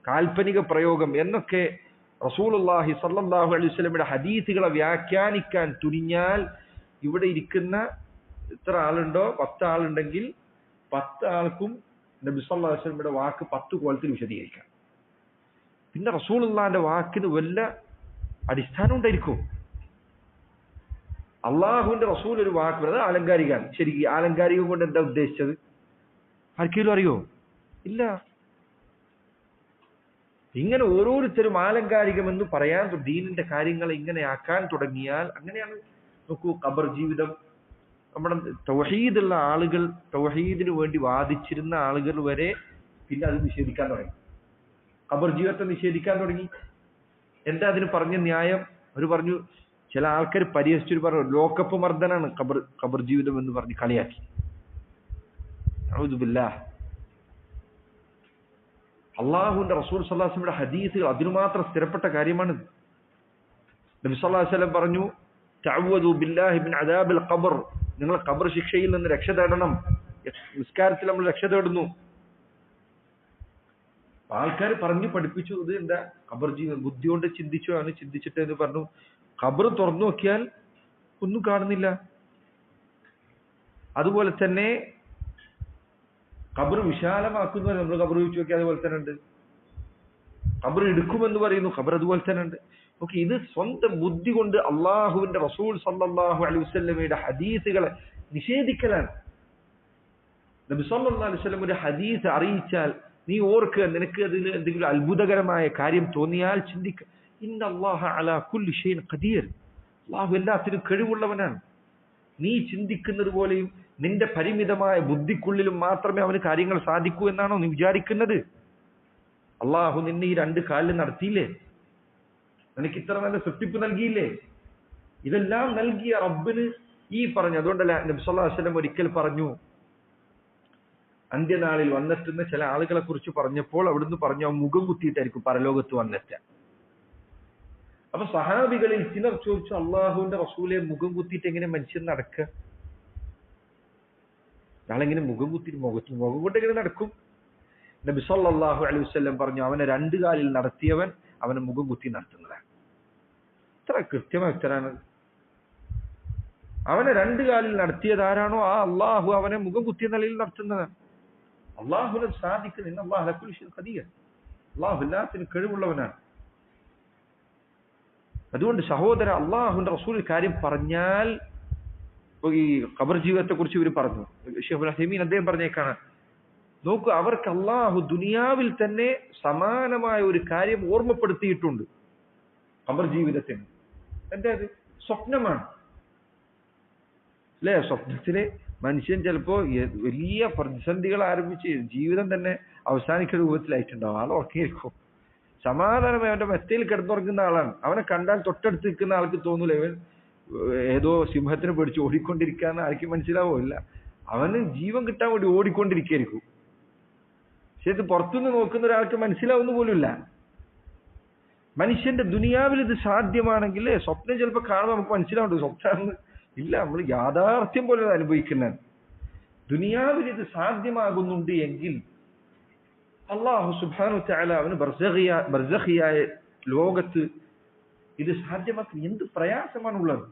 കാൽപ്പനിക പ്രയോഗം എന്നൊക്കെ റസൂലുള്ളാഹി സ്വല്ലല്ലാഹു അലൈഹി വസല്ലമയുടെ ഹദീസുകളെ വ്യാഖ്യാനിക്കാൻ തുനിഞ്ഞാൽ ഇവിടെ ഇരിക്കുന്ന എത്ര ആളുണ്ടോ 10 ആളുണ്ടെങ്കിൽ 10 ആൾക്കും നബി സല്ലല്ലാഹു അലൈഹി വസല്ലമയുടെ വാക്ക് 10 കോലത്തിൽ വിശദീകരിക്കാം. പിന്നെ റസൂലുള്ളാഹിന്റെ വാക്കിന് വല്ല അടിസ്ഥാനം ഉണ്ടായിരിക്കും? അള്ളാഹുവിന്റെ റസൂൽ ഒരു വാക്ക് പറയുന്നത് ആലങ്കാരികമാണ്. ശരിക്കും ആലങ്കാരികം കൊണ്ട് എന്താ ഉദ്ദേശിച്ചത്? ആർക്കെങ്കിലും അറിയോ? ഇല്ല. ഇങ്ങനെ ഓരോരുത്തരും ആലങ്കാരികമെന്ന് പറയാൻ ദീനിന്റെ കാര്യങ്ങൾ ഇങ്ങനെയാക്കാൻ തുടങ്ങിയാൽ അങ്ങനെയാണ്. നോക്കൂ, ഖബർ ജീവിതം, നമ്മുടെ തൗഹീദുള്ള ആളുകൾ, തൗഹീദിന് വേണ്ടി വാദിച്ചിരുന്ന ആളുകൾ വരെ പിന്നെ അത് നിഷേധിക്കാൻ തുടങ്ങി. ഖബർ ജീവിതത്തെ നിഷേധിക്കാൻ തുടങ്ങി. എന്താ അതിന് പറഞ്ഞ ന്യായം? അവർ പറഞ്ഞു, ചില ആൾക്കാർ പരിഹസിച്ചു പറഞ്ഞു ലോക്കപ്പ് മർദ്ദനാണ് ഖബർ ജീവിതം എന്ന് പറഞ്ഞ് കളിയാക്കി. അഊദു ബില്ലാഹ്. അള്ളാഹുവിന്റെ റസൂൽ സല്ലല്ലാഹു അലൈഹി വസല്ലമയുടെ ഹദീസുകൾ അതിനുമാത്രം സ്ഥിരപ്പെട്ട കാര്യമാണ്. നബി സല്ലല്ലാഹു അലൈഹി വസല്ലം പറഞ്ഞു, തഅവ്വദു ബില്ലാഹി മിൻ അദാബിൽ ഖബർ, നിങ്ങൾ ഖബർ ശിക്ഷയിൽ നിന്ന് രക്ഷ തേടണം. നിസ്കാരത്തിൽ നമ്മൾ രക്ഷ തേടുന്നു. ആൾക്കാർ പറഞ്ഞു പഠിപ്പിച്ചു. ഇത് എന്താ ഖബർ ജീവിതം, ബുദ്ധി കൊണ്ട് ചിന്തിച്ചു ആണ്, ചിന്തിച്ചിട്ട് എന്ന് പറഞ്ഞു. ഖബർ തുറന്നു നോക്കിയാൽ ഒന്നും കാണുന്നില്ല. അതുപോലെ തന്നെ ഖബർ വിശാലമാക്കുന്നു, നമ്മൾ ഖബർ വെച്ച് നോക്കിയാൽ അതുപോലെ തന്നെ ഉണ്ട്. ഖബർ എടുക്കുമെന്ന് പറയുന്നു, ഖബർ അതുപോലെ തന്നെ ഉണ്ട്. ഓക്കെ, ഇത് സ്വന്തം ബുദ്ധി കൊണ്ട് അള്ളാഹുവിന്റെ റസൂൽ സല്ലല്ലാഹു അലൈഹി വസല്ലമയുടെ ഹദീസുകളെ നിഷേധിക്കലാണ്. നബി സല്ലല്ലാഹു അലൈഹി വസല്ലം ഒരു ഹദീസ് അറിയിച്ചാൽ നീ ഓർക്കുക, നിനക്ക് അതിൽ എന്തെങ്കിലും അത്ഭുതകരമായ കാര്യം തോന്നിയാൽ ചിന്തിക്കുക, ഇന്നല്ലാഹ അലാ കുല്ലി ഷൈഇൻ ഖദീർ, അല്ലാഹു എല്ലാത്തിനും കഴിവുള്ളവനാണ്. നീ ചിന്തിക്കുന്നത് പോലെയും നിന്റെ പരിമിതമായ ബുദ്ധിക്കുള്ളിലും മാത്രമേ അവന് കാര്യങ്ങൾ സാധിക്കൂ എന്നാണോ നീ വിചാരിക്കുന്നത്? അള്ളാഹു നിന്നെ ഈ 2 കാലിൽ നടത്തിയില്ലേ? നിനക്ക് ഇത്ര നല്ല സൃഷ്ടിപ്പ് നൽകിയില്ലേ? ഇതെല്ലാം നൽകിയ റബ്ബിന് ഈ പറഞ്ഞു. അതുകൊണ്ടല്ല നബി സല്ലല്ലാഹു അലൈഹി വസല്ലം ഒരിക്കൽ പറഞ്ഞു, അന്ത്യനാളിൽ വന്നെത്തുന്ന ചില ആളുകളെ കുറിച്ച് പറഞ്ഞപ്പോൾ അവിടുന്ന് പറഞ്ഞു, മുഖം കുത്തിയിട്ടായിരിക്കും പരലോകത്ത് വന്നെത്തുക. അപ്പൊ സഹാബികളിൽ ചിലർ ചോദിച്ചു, അള്ളാഹുവിന്റെ റസൂലെ മുഖം കുത്തിയിട്ട് എങ്ങനെ മനുഷ്യൻ നടക്കുക? നാളെങ്ങനെ മുഖം കുത്തിയിട്ട് മുഖം കൊണ്ട് എങ്ങനെ നടക്കും? നബി സല്ലല്ലാഹു അലൈഹി വസല്ലം പറഞ്ഞു, അവനെ 2 കാലിൽ നടത്തിയവൻ അവനെ മുഖം കുത്തി നടത്തുന്നതാണ്. ഇത്ര കൃത്യമായ ഉത്തരാണ്. അവനെ 2 കാലിൽ നടത്തിയത് ആരാണോ ആ അള്ളാഹു അവനെ മുഖം കുത്തിയ നിലയിൽ നടത്തുന്നതാണ്. അള്ളാഹുവിന് സാധിക്കുന്ന അല്ലാഹു അലാ കുല്ലി ഷൈഇൻ ഖദീർ, അള്ളാഹു എല്ലാത്തിനും കഴിവുള്ളവനാണ്. അതുകൊണ്ട് സഹോദര, അള്ളാഹുവിന്റെ റസൂൽ കാര്യം പറഞ്ഞാൽ, ഈ ഖബർ ജീവിതത്തെ കുറിച്ച് ഇവർ പറഞ്ഞു, ശൈഖുൽ ഉസൈമീൻ അദ്ദേഹം പറഞ്ഞേക്കാണ്, നോക്കൂ, അവർക്ക് അള്ളാഹു ദുനിയാവിൽ തന്നെ സമാനമായ ഒരു കാര്യം ഓർമ്മപ്പെടുത്തിയിട്ടുണ്ട് ഖബർ ജീവിതത്തിന്. എന്താ അത്? സ്വപ്നമാണ് അല്ലെ? സ്വപ്നത്തില് മനുഷ്യൻ ചിലപ്പോ വലിയ പ്രതിസന്ധികൾ ആരംഭിച്ച് ജീവിതം തന്നെ അവസാനിക്കുന്ന രൂപത്തിലായിട്ടുണ്ടാവും. ആൾ ഉറങ്ങിയിരിക്കും, സമാധാനമായി അവന്റെ മെത്തയിൽ കിടന്നുറങ്ങുന്ന ആളാണ്. അവനെ കണ്ടാൽ തൊട്ടടുത്ത് നിൽക്കുന്ന ആൾക്ക് തോന്നൂല ഇവൻ ഏതോ സിംഹത്തിനെ പിടിച്ച് ഓടിക്കൊണ്ടിരിക്കാന്ന് ആർക്കും മനസ്സിലാവില്ല. അവന് ജീവൻ കിട്ടാൻ വേണ്ടി ഓടിക്കൊണ്ടിരിക്കായിരിക്കും. പക്ഷെ ഇത് പുറത്തുനിന്ന് നോക്കുന്ന ഒരാൾക്ക് മനസ്സിലാവുന്ന പോലുമില്ല. മനുഷ്യന്റെ ദുനിയാവിൽ ഇത് സാധ്യമാണെങ്കിൽ സ്വപ്നം ചിലപ്പോൾ കാണുമ്പോൾ നമുക്ക് മനസ്സിലാവുന്നുണ്ട് സ്വപ്നം ഇല്ല, നമ്മൾ യാഥാർത്ഥ്യം പോലെ അനുഭവിക്കുന്നതാണ്. ദുനിയാവിൽ ഇത് സാധ്യമാകുന്നുണ്ട് എങ്കിൽ അല്ലാഹു സുബ്ഹാനഹു വ തആല അവന് ബർസഖിയായ ലോകത്ത് ഇത് സാധ്യമാക്കാൻ എന്ത് പ്രയാസമാണുള്ളത്?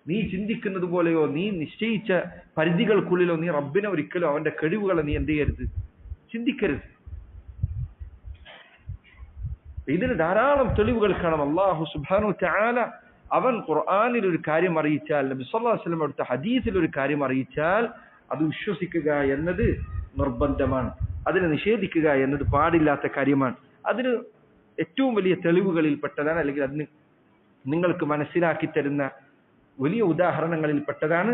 നീ ചിന്തിക്കുന്നത് പോലെയോ നീ നിശ്ചയിച്ച പരിധികൾക്കുള്ളിലോ നീ റബ്ബിനെ ഒരിക്കലോ അവന്റെ കഴിവുകളെ നീ എന്ത് ചെയ്യരുത്, ചിന്തിക്കരുത്. ഇതിന് ധാരാളം തെളിവുകൾ കാണാം. അല്ലാഹു സുബ്ഹാനഹു വ തആല അവൻ ഖുർആനിൽ ഒരു കാര്യം അറിയിച്ചാൽ, നബി സല്ലല്ലാഹു അലൈഹി വസല്ലം അടുത്ത ഹദീസിൽ ഒരു കാര്യം അറിയിച്ചാൽ അത് വിശ്വസിക്കുക എന്നത് നിർബന്ധമാണ്. അതിനെ നിഷേധിക്കുക എന്നത് പാടില്ലാത്ത കാര്യമാണ്. അതിന് ഏറ്റവും വലിയ തെളിവുകളിൽ പെട്ടതാണ്, അല്ലെങ്കിൽ അതിന് നിങ്ങൾക്ക് മനസ്സിലാക്കി തരുന്ന വലിയ ഉദാഹരണങ്ങളിൽ പെട്ടതാണ്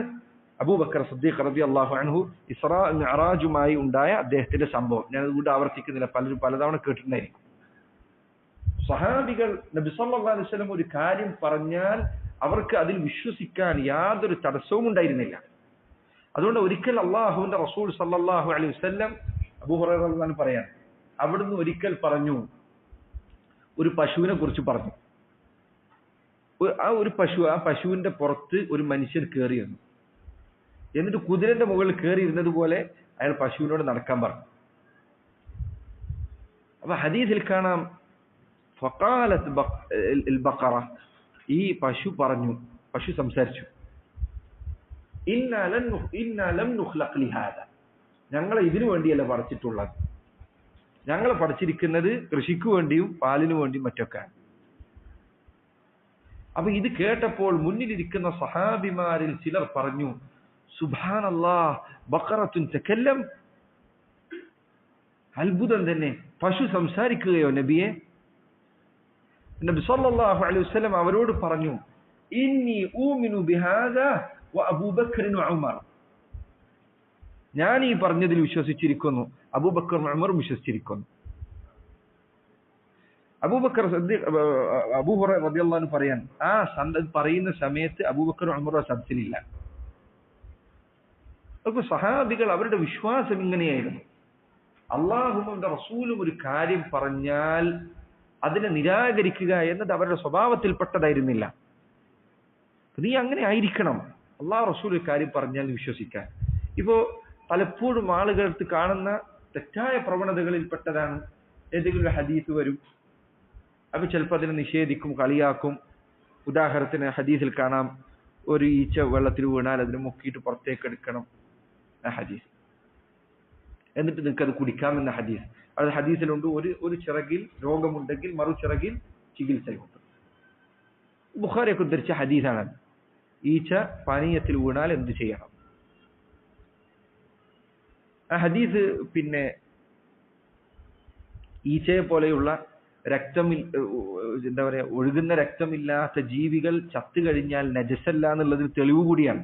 അബൂബക്കർ സിദ്ദീഖ് റളിയല്ലാഹു അൻഹു ഇസ്റാ മിഅ്റാജുമായി ഉണ്ടായ അദ്ദേഹത്തിന്റെ സംഭവം. ഞാൻ അതുകൊണ്ട് ആവർത്തിക്കുന്നില്ല, പലരും പലതവണ കേട്ടിട്ടുണ്ടായിരിക്കും. സഹാബികൾ നബി സല്ലല്ലാഹു അലൈഹി വസല്ലം ഒരു കാര്യം പറഞ്ഞാൽ അവർക്ക് അതിൽ വിശ്വസിക്കാൻ യാതൊരു തടസ്സവും ഉണ്ടായിരുന്നില്ല. അതുകൊണ്ട് ഒരിക്കൽ അള്ളാഹുവിന്റെ റസൂൽ സല്ലല്ലാഹു അലൈഹി വസല്ലം അബൂ ഹുറൈറ റളിയല്ലാഹു അൻഹു പറയാൻ, അവിടുന്ന് ഒരിക്കൽ പറഞ്ഞു, ഒരു പശുവിനെ കുറിച്ച് പറഞ്ഞു. ആ പശുവിന്റെ പുറത്ത് ഒരു മനുഷ്യൻ കയറിയിരുന്നു. എന്നിട്ട് കുതിരന്റെ മുകളിൽ കയറി ഇരുന്നത് പോലെ അയാൾ പശുവിനോട് നടക്കാൻ പറഞ്ഞു. അപ്പൊ ഹദീസിൽ കാണാം, ഫഖാലത് ബഖറ, ഈ പശു പറഞ്ഞു, പശു സംസാരിച്ചു, ഇന്നാ ലം നുഖ്ലഖ് ലിഹാദ, ഞങ്ങളെ ഇതിനു വേണ്ടിയല്ല പഠിച്ചിട്ടുള്ളത്, ഞങ്ങളെ പഠിച്ചിരിക്കുന്നത് കൃഷിക്ക് വേണ്ടിയും പാലിനു വേണ്ടിയും മറ്റൊക്കെയാണ്. അപ്പൊ ഇത് കേട്ടപ്പോൾ മുന്നിലിരിക്കുന്ന സഹാബിമാരിൽ ചിലർ പറഞ്ഞു, സുബ്ഹാനല്ലാഹ്, ബഖറത്തുൻ തകല്ലം, അത്ഭുതം തന്നെ. പശു സംസാരിക്കുകയോ നബിയെ? നബി സല്ലല്ലാഹു അലൈഹി വസല്ലം അവരോട് പറഞ്ഞു, ഇന്നി ഊമിനു ബിഹാദാ വ അബൂബക്കർ വ ഉമർ. ഞാൻ ഈ പറഞ്ഞതിൽ വിശ്വസിച്ചിരിക്കുന്നു, അബൂബക്കർ ഉമറും വിശ്വസിച്ചിരിക്കുന്നു. അബൂബക്കർ അബൂ ഹുറൈറ റളിയല്ലാഹു അൻഹു പറയാൻ, ആ പറയുന്ന സമയത്ത് അബൂബക്കർ ഉമർ സദസ്സിലില്ല. അപ്പോൾ സഹാബികൾ അവരുടെ വിശ്വാസം ഇങ്ങനെയായിരുന്നു. അല്ലാഹുവും അവന്റെ റസൂലും ഒരു കാര്യം പറഞ്ഞാൽ അതിനെ നിരാകരിക്കുക എന്നത് അവരുടെ സ്വഭാവത്തിൽപ്പെട്ടതായിരുന്നില്ല. നീ അങ്ങനെ ആയിരിക്കണം, അല്ലാഹു റസൂൽ ഒരു കാര്യം പറഞ്ഞാൽ വിശ്വസിക്കാൻ. ഇപ്പോ പലപ്പോഴും ആളുകൾക്ക് കാണുന്ന തെറ്റായ പ്രവണതകളിൽപ്പെട്ടതാണ്, ഏതെങ്കിലും ഒരു ഹദീസ് വരും, അപ്പൊ ചിലപ്പോൾ അതിനെ നിഷേധിക്കും, കളിയാക്കും. ഉദാഹരണത്തിന് ഹദീസിൽ കാണാം, ഒരു ഈച്ച വെള്ളത്തിൽ വീണാൽ അതിനെ മുക്കിയിട്ട് പുറത്തേക്ക് എടുക്കണം, ആ ഹദീസ്. എന്നിട്ട് നിങ്ങൾക്ക് അത് കുടിക്കാമെന്ന ഹദീസ്. അത് ഹദീസിലുണ്ട്, ഒരു ചിറകിൽ രോഗമുണ്ടെങ്കിൽ മറു ചിറകിൽ ചികിത്സയുണ്ട്. ബുഖാരിയൊക്കെ ഉദ്ധരിച്ച ഹദീസാണ്. ഈച്ച പാനീയത്തിൽ വീണാൽ എന്ത് ചെയ്യണം? ആ ഹദീസ് പിന്നെ ഈച്ചയെ പോലെയുള്ള എന്താ പറയാ, ഒഴുകുന്ന രക്തമില്ലാത്ത ജീവികൾ ചത്തു കഴിഞ്ഞാൽ നജസല്ല എന്നുള്ളതിന് തെളിവ് കൂടിയാണ്.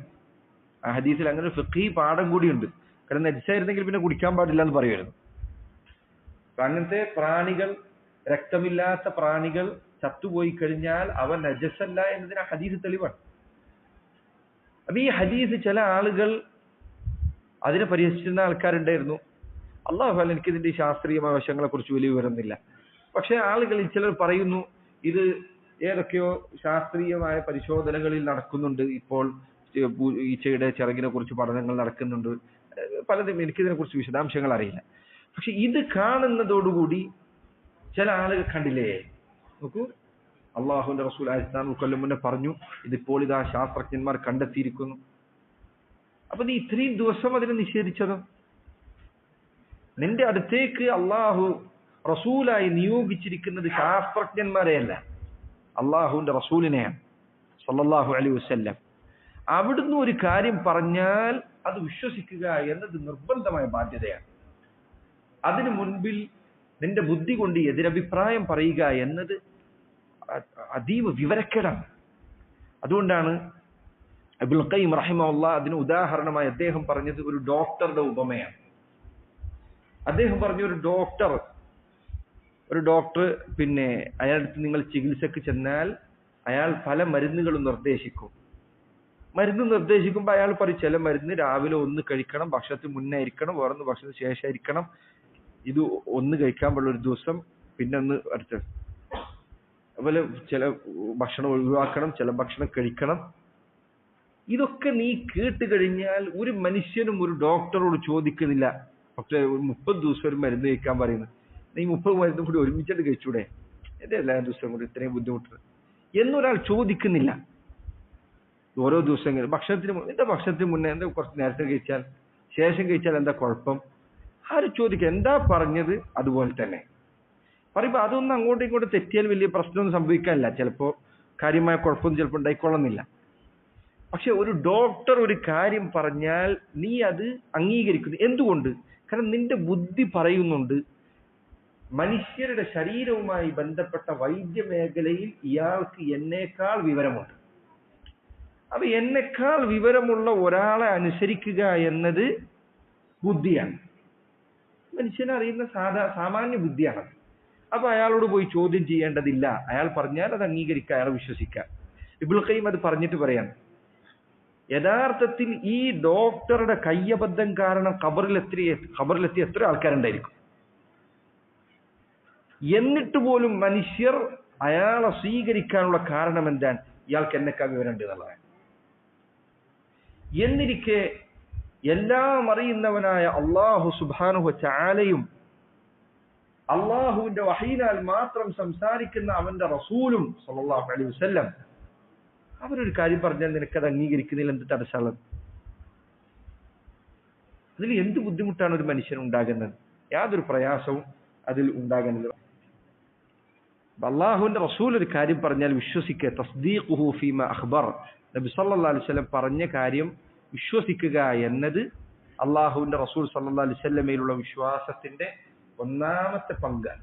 ആ ഹദീസിൽ അങ്ങനെ ഒരു ഫിഖ്ഹി പാഠം കൂടിയുണ്ട്. കാരണം നജസായിരുന്നെങ്കിൽ പിന്നെ കുടിക്കാൻ പാടില്ല എന്ന് പറയുമായിരുന്നു. അങ്ങനത്തെ പ്രാണികൾ, രക്തമില്ലാത്ത പ്രാണികൾ ചത്തുപോയി കഴിഞ്ഞാൽ അവ നജസല്ല എന്നതിന് ആ ഹദീസ് തെളിവാണ്. അപ്പൊ ഈ ഹദീസ് ചില ആളുകൾ അതിനെ പരിഹസിച്ചിരുന്ന ആൾക്കാരുണ്ടായിരുന്നു. അല്ലാഹു അല്ല, എനിക്ക് ഇതിന്റെ ശാസ്ത്രീയമായ വശങ്ങളെ കുറിച്ച് വലിയ വിവരമൊന്നുമില്ല. പക്ഷെ ആളുകളിൽ ചിലർ പറയുന്നു, ഇത് ഏതൊക്കെയോ ശാസ്ത്രീയമായ പരിശോധനകളിൽ നടക്കുന്നുണ്ട്, ഇപ്പോൾ ഈച്ചയുടെ ചിറകിനെ കുറിച്ച് പഠനങ്ങൾ നടക്കുന്നുണ്ട്, പലതും. എനിക്കിതിനെ കുറിച്ച് വിശദാംശങ്ങൾ അറിയില്ല. പക്ഷെ ഇത് കാണുന്നതോടുകൂടി ചില ആളുകൾ കണ്ടില്ലേ, നോക്കൂ, അള്ളാഹുവിന്റെ റസൂൽ 1400 കൊല്ലം മുന്നേ പറഞ്ഞു, ഇതിപ്പോൾ ഇതാ ശാസ്ത്രജ്ഞന്മാർ കണ്ടെത്തിയിരിക്കുന്നു. അപ്പൊ നീ ഇത്രയും ദിവസം അതിനെ നിഷേധിച്ചതോ? നിന്റെ അടുത്തേക്ക് അള്ളാഹു റസൂലായി നിയോഗിച്ചിരിക്കുന്നത് ശാസ്ത്രജ്ഞന്മാരെയല്ല, അള്ളാഹുവിന്റെ റസൂലിനെയാണ് സല്ലല്ലാഹു അലൈഹി വസല്ലം. അവിടുന്ന് ഒരു കാര്യം പറഞ്ഞാൽ അത് വിശ്വസിക്കുക എന്നത് നിർബന്ധമായ ബാധ്യതയാണ്. അതിനു മുൻപിൽ നിന്റെ ബുദ്ധി കൊണ്ട് എതിരഭിപ്രായം പറയുക എന്നത് അതീവ വിവരക്കേടാണ്. അതുകൊണ്ടാണ് ഇബ്നുൽ ഖയ്യിം റഹിമഹുല്ലാഹ് അതിന് ഉദാഹരണമായി അദ്ദേഹം പറഞ്ഞത് ഒരു ഡോക്ടറുടെ ഉപമയാണ്. അദ്ദേഹം പറഞ്ഞു, ഒരു ഡോക്ടർ പിന്നെ അയാളുടെ നിങ്ങൾ ചികിത്സക്ക് ചെന്നാൽ അയാൾ പല മരുന്നുകളും നിർദ്ദേശിക്കും. മരുന്ന് നിർദ്ദേശിക്കുമ്പോൾ അയാൾ പറയും, ചില മരുന്ന് രാവിലെ ഒന്ന് കഴിക്കണം, ഭക്ഷണത്തിന് മുന്നേ ആയിരിക്കണം, വേറൊന്ന് ഭക്ഷണത്തിന് ശേഷം ആയിരിക്കണം, ഇത് ഒന്ന് കഴിക്കാൻ പാടുള്ള ഒരു ദിവസം, പിന്നെ ഒന്ന് അടുത്ത. അതുപോലെ ചില ഭക്ഷണം ഒഴിവാക്കണം, ചില ഭക്ഷണം കഴിക്കണം. ഇതൊക്കെ നീ കേട്ട് കഴിഞ്ഞാൽ ഒരു മനുഷ്യനും ഒരു ഡോക്ടറോട് ചോദിക്കുന്നില്ല, പക്ഷെ 30 ദിവസം ഒരു മരുന്ന് കഴിക്കാൻ പറയുന്നത്, നീ 30 മരുന്നും കൂടി ഒരുമിച്ചിട്ട് കഴിച്ചൂടെ, എന്റെ എല്ലാ ദിവസവും കൂടി ഇത്രയും ബുദ്ധിമുട്ട് എന്നൊരാൾ ചോദിക്കുന്നില്ല. ഓരോ ദിവസം ഭക്ഷണത്തിന് മുന്നേ എന്താ കുറച്ച് നേരത്തെ കഴിച്ചാൽ ശേഷം കഴിച്ചാൽ എന്താ കുഴപ്പം? ആര് ചോദിക്കുക? എന്താ പറഞ്ഞത് അതുപോലെ തന്നെ പറയുമ്പോ അതൊന്നും അങ്ങോട്ടും ഇങ്ങോട്ടും തെറ്റിയാൽ വലിയ പ്രശ്നമൊന്നും സംഭവിക്കാനില്ല. ചിലപ്പോ കാര്യമായ കുഴപ്പമൊന്നും ചിലപ്പോൾ ഉണ്ടായിക്കൊള്ളുന്നില്ല. പക്ഷെ ഒരു ഡോക്ടർ ഒരു കാര്യം പറഞ്ഞാൽ നീ അത് അംഗീകരിക്കുന്നു. എന്തുകൊണ്ട്? കാരണം നിന്റെ ബുദ്ധി പറയുന്നുണ്ട്, മനുഷ്യരുടെ ശരീരവുമായി ബന്ധപ്പെട്ട വൈദ്യമേഖലയിൽ ഇയാൾക്ക് എന്നേക്കാൾ വിവരമുണ്ട്. അപ്പൊ എന്നെക്കാൾ വിവരമുള്ള ഒരാളെ അനുസരിക്കുക എന്നത് ബുദ്ധിയാണ്, മനുഷ്യനറിയുന്ന സാമാന്യ ബുദ്ധിയാണ്. അപ്പൊ അയാളോട് പോയി ചോദ്യം ചെയ്യേണ്ടതില്ല. അയാൾ പറഞ്ഞാൽ അത് അംഗീകരിക്കുക, അയാളെ വിശ്വസിക്കുക. ഇബ്നുൽ ഖയ്യിം അത് പറഞ്ഞിട്ട് പറയാണ്, യഥാർത്ഥത്തിൽ ഈ ഡോക്ടറുടെ കയ്യബദ്ധം കാരണം ഖബറിലെത്തി എത്ര ആൾക്കാരുണ്ടായിരിക്കും. എന്നിട്ട് പോലും മനുഷ്യർ അയാളെ സ്വീകരിക്കാനുള്ള കാരണം എന്താണ്? ഇയാൾക്ക് എന്നെക്കാൾ വിവരമുണ്ട് എന്നുള്ളതാണ്. എന്നിരിക്കെ എല്ലാം അറിയുന്നവനായ അല്ലാഹു സുബ്ഹാനഹു വ തആലയും അള്ളാഹുവിന്റെ വഹീനാൽ മാത്രം സംസാരിക്കുന്ന അവന്റെ റസൂലും സല്ലല്ലാഹു അലൈഹി വസല്ലം അവരൊരു കാര്യം പറഞ്ഞാൽ നിനക്കത് അംഗീകരിക്കുന്നതിൽ എന്ത് തടസ്സമുള്ളത്? അതിൽ എന്ത് ബുദ്ധിമുട്ടാണ് ഒരു മനുഷ്യൻ ഉണ്ടാകുന്നത്? യാതൊരു പ്രയാസവും അതിൽ ഉണ്ടാകുന്നില്ല. അള്ളാഹുവിന്റെ റസൂൽ ഒരു കാര്യം പറഞ്ഞാൽ വിശ്വസിക്കുക. തസ്ദീഖുഹു ഫീമാ അഖ്ബർ, നബി സല്ലല്ലാഹു അലൈഹി വസല്ലം പറഞ്ഞ കാര്യം വിശ്വസിക്കുക എന്നത് അള്ളാഹുവിന്റെ റസൂൽ സല്ലല്ലാഹു അലൈഹി വസല്ലമയിലുള്ള വിശ്വാസത്തിന്റെ ഒന്നാമത്തെ പങ്കാണ്.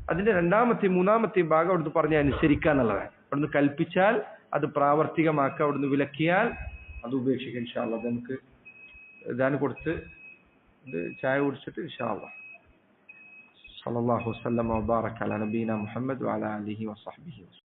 അതിന്റെ രണ്ടാമത്തെയും മൂന്നാമത്തെയും ഭാഗം അവിടുന്ന് പറഞ്ഞ അനുസരിക്കുക എന്നുള്ളതാണ്. അവിടുന്ന് കൽപ്പിച്ചാൽ അത് പ്രാവർത്തികമാക്കുക, അവിടുന്ന് വിലക്കിയാൽ അത് ഉപേക്ഷിക്കുക. ഇൻഷാ അല്ലാഹ് നമുക്ക് ഇതാണ് കൊടുത്ത് ചായ കുടിച്ചിട്ട് ഇൻഷാ അല്ലാഹ് സല്ലല്ലാഹു വസല്ലമ വബാറക അലാ നബീന മുഹമ്മദ് വഅലാ ആലിഹി വസഹ്ബിഹി.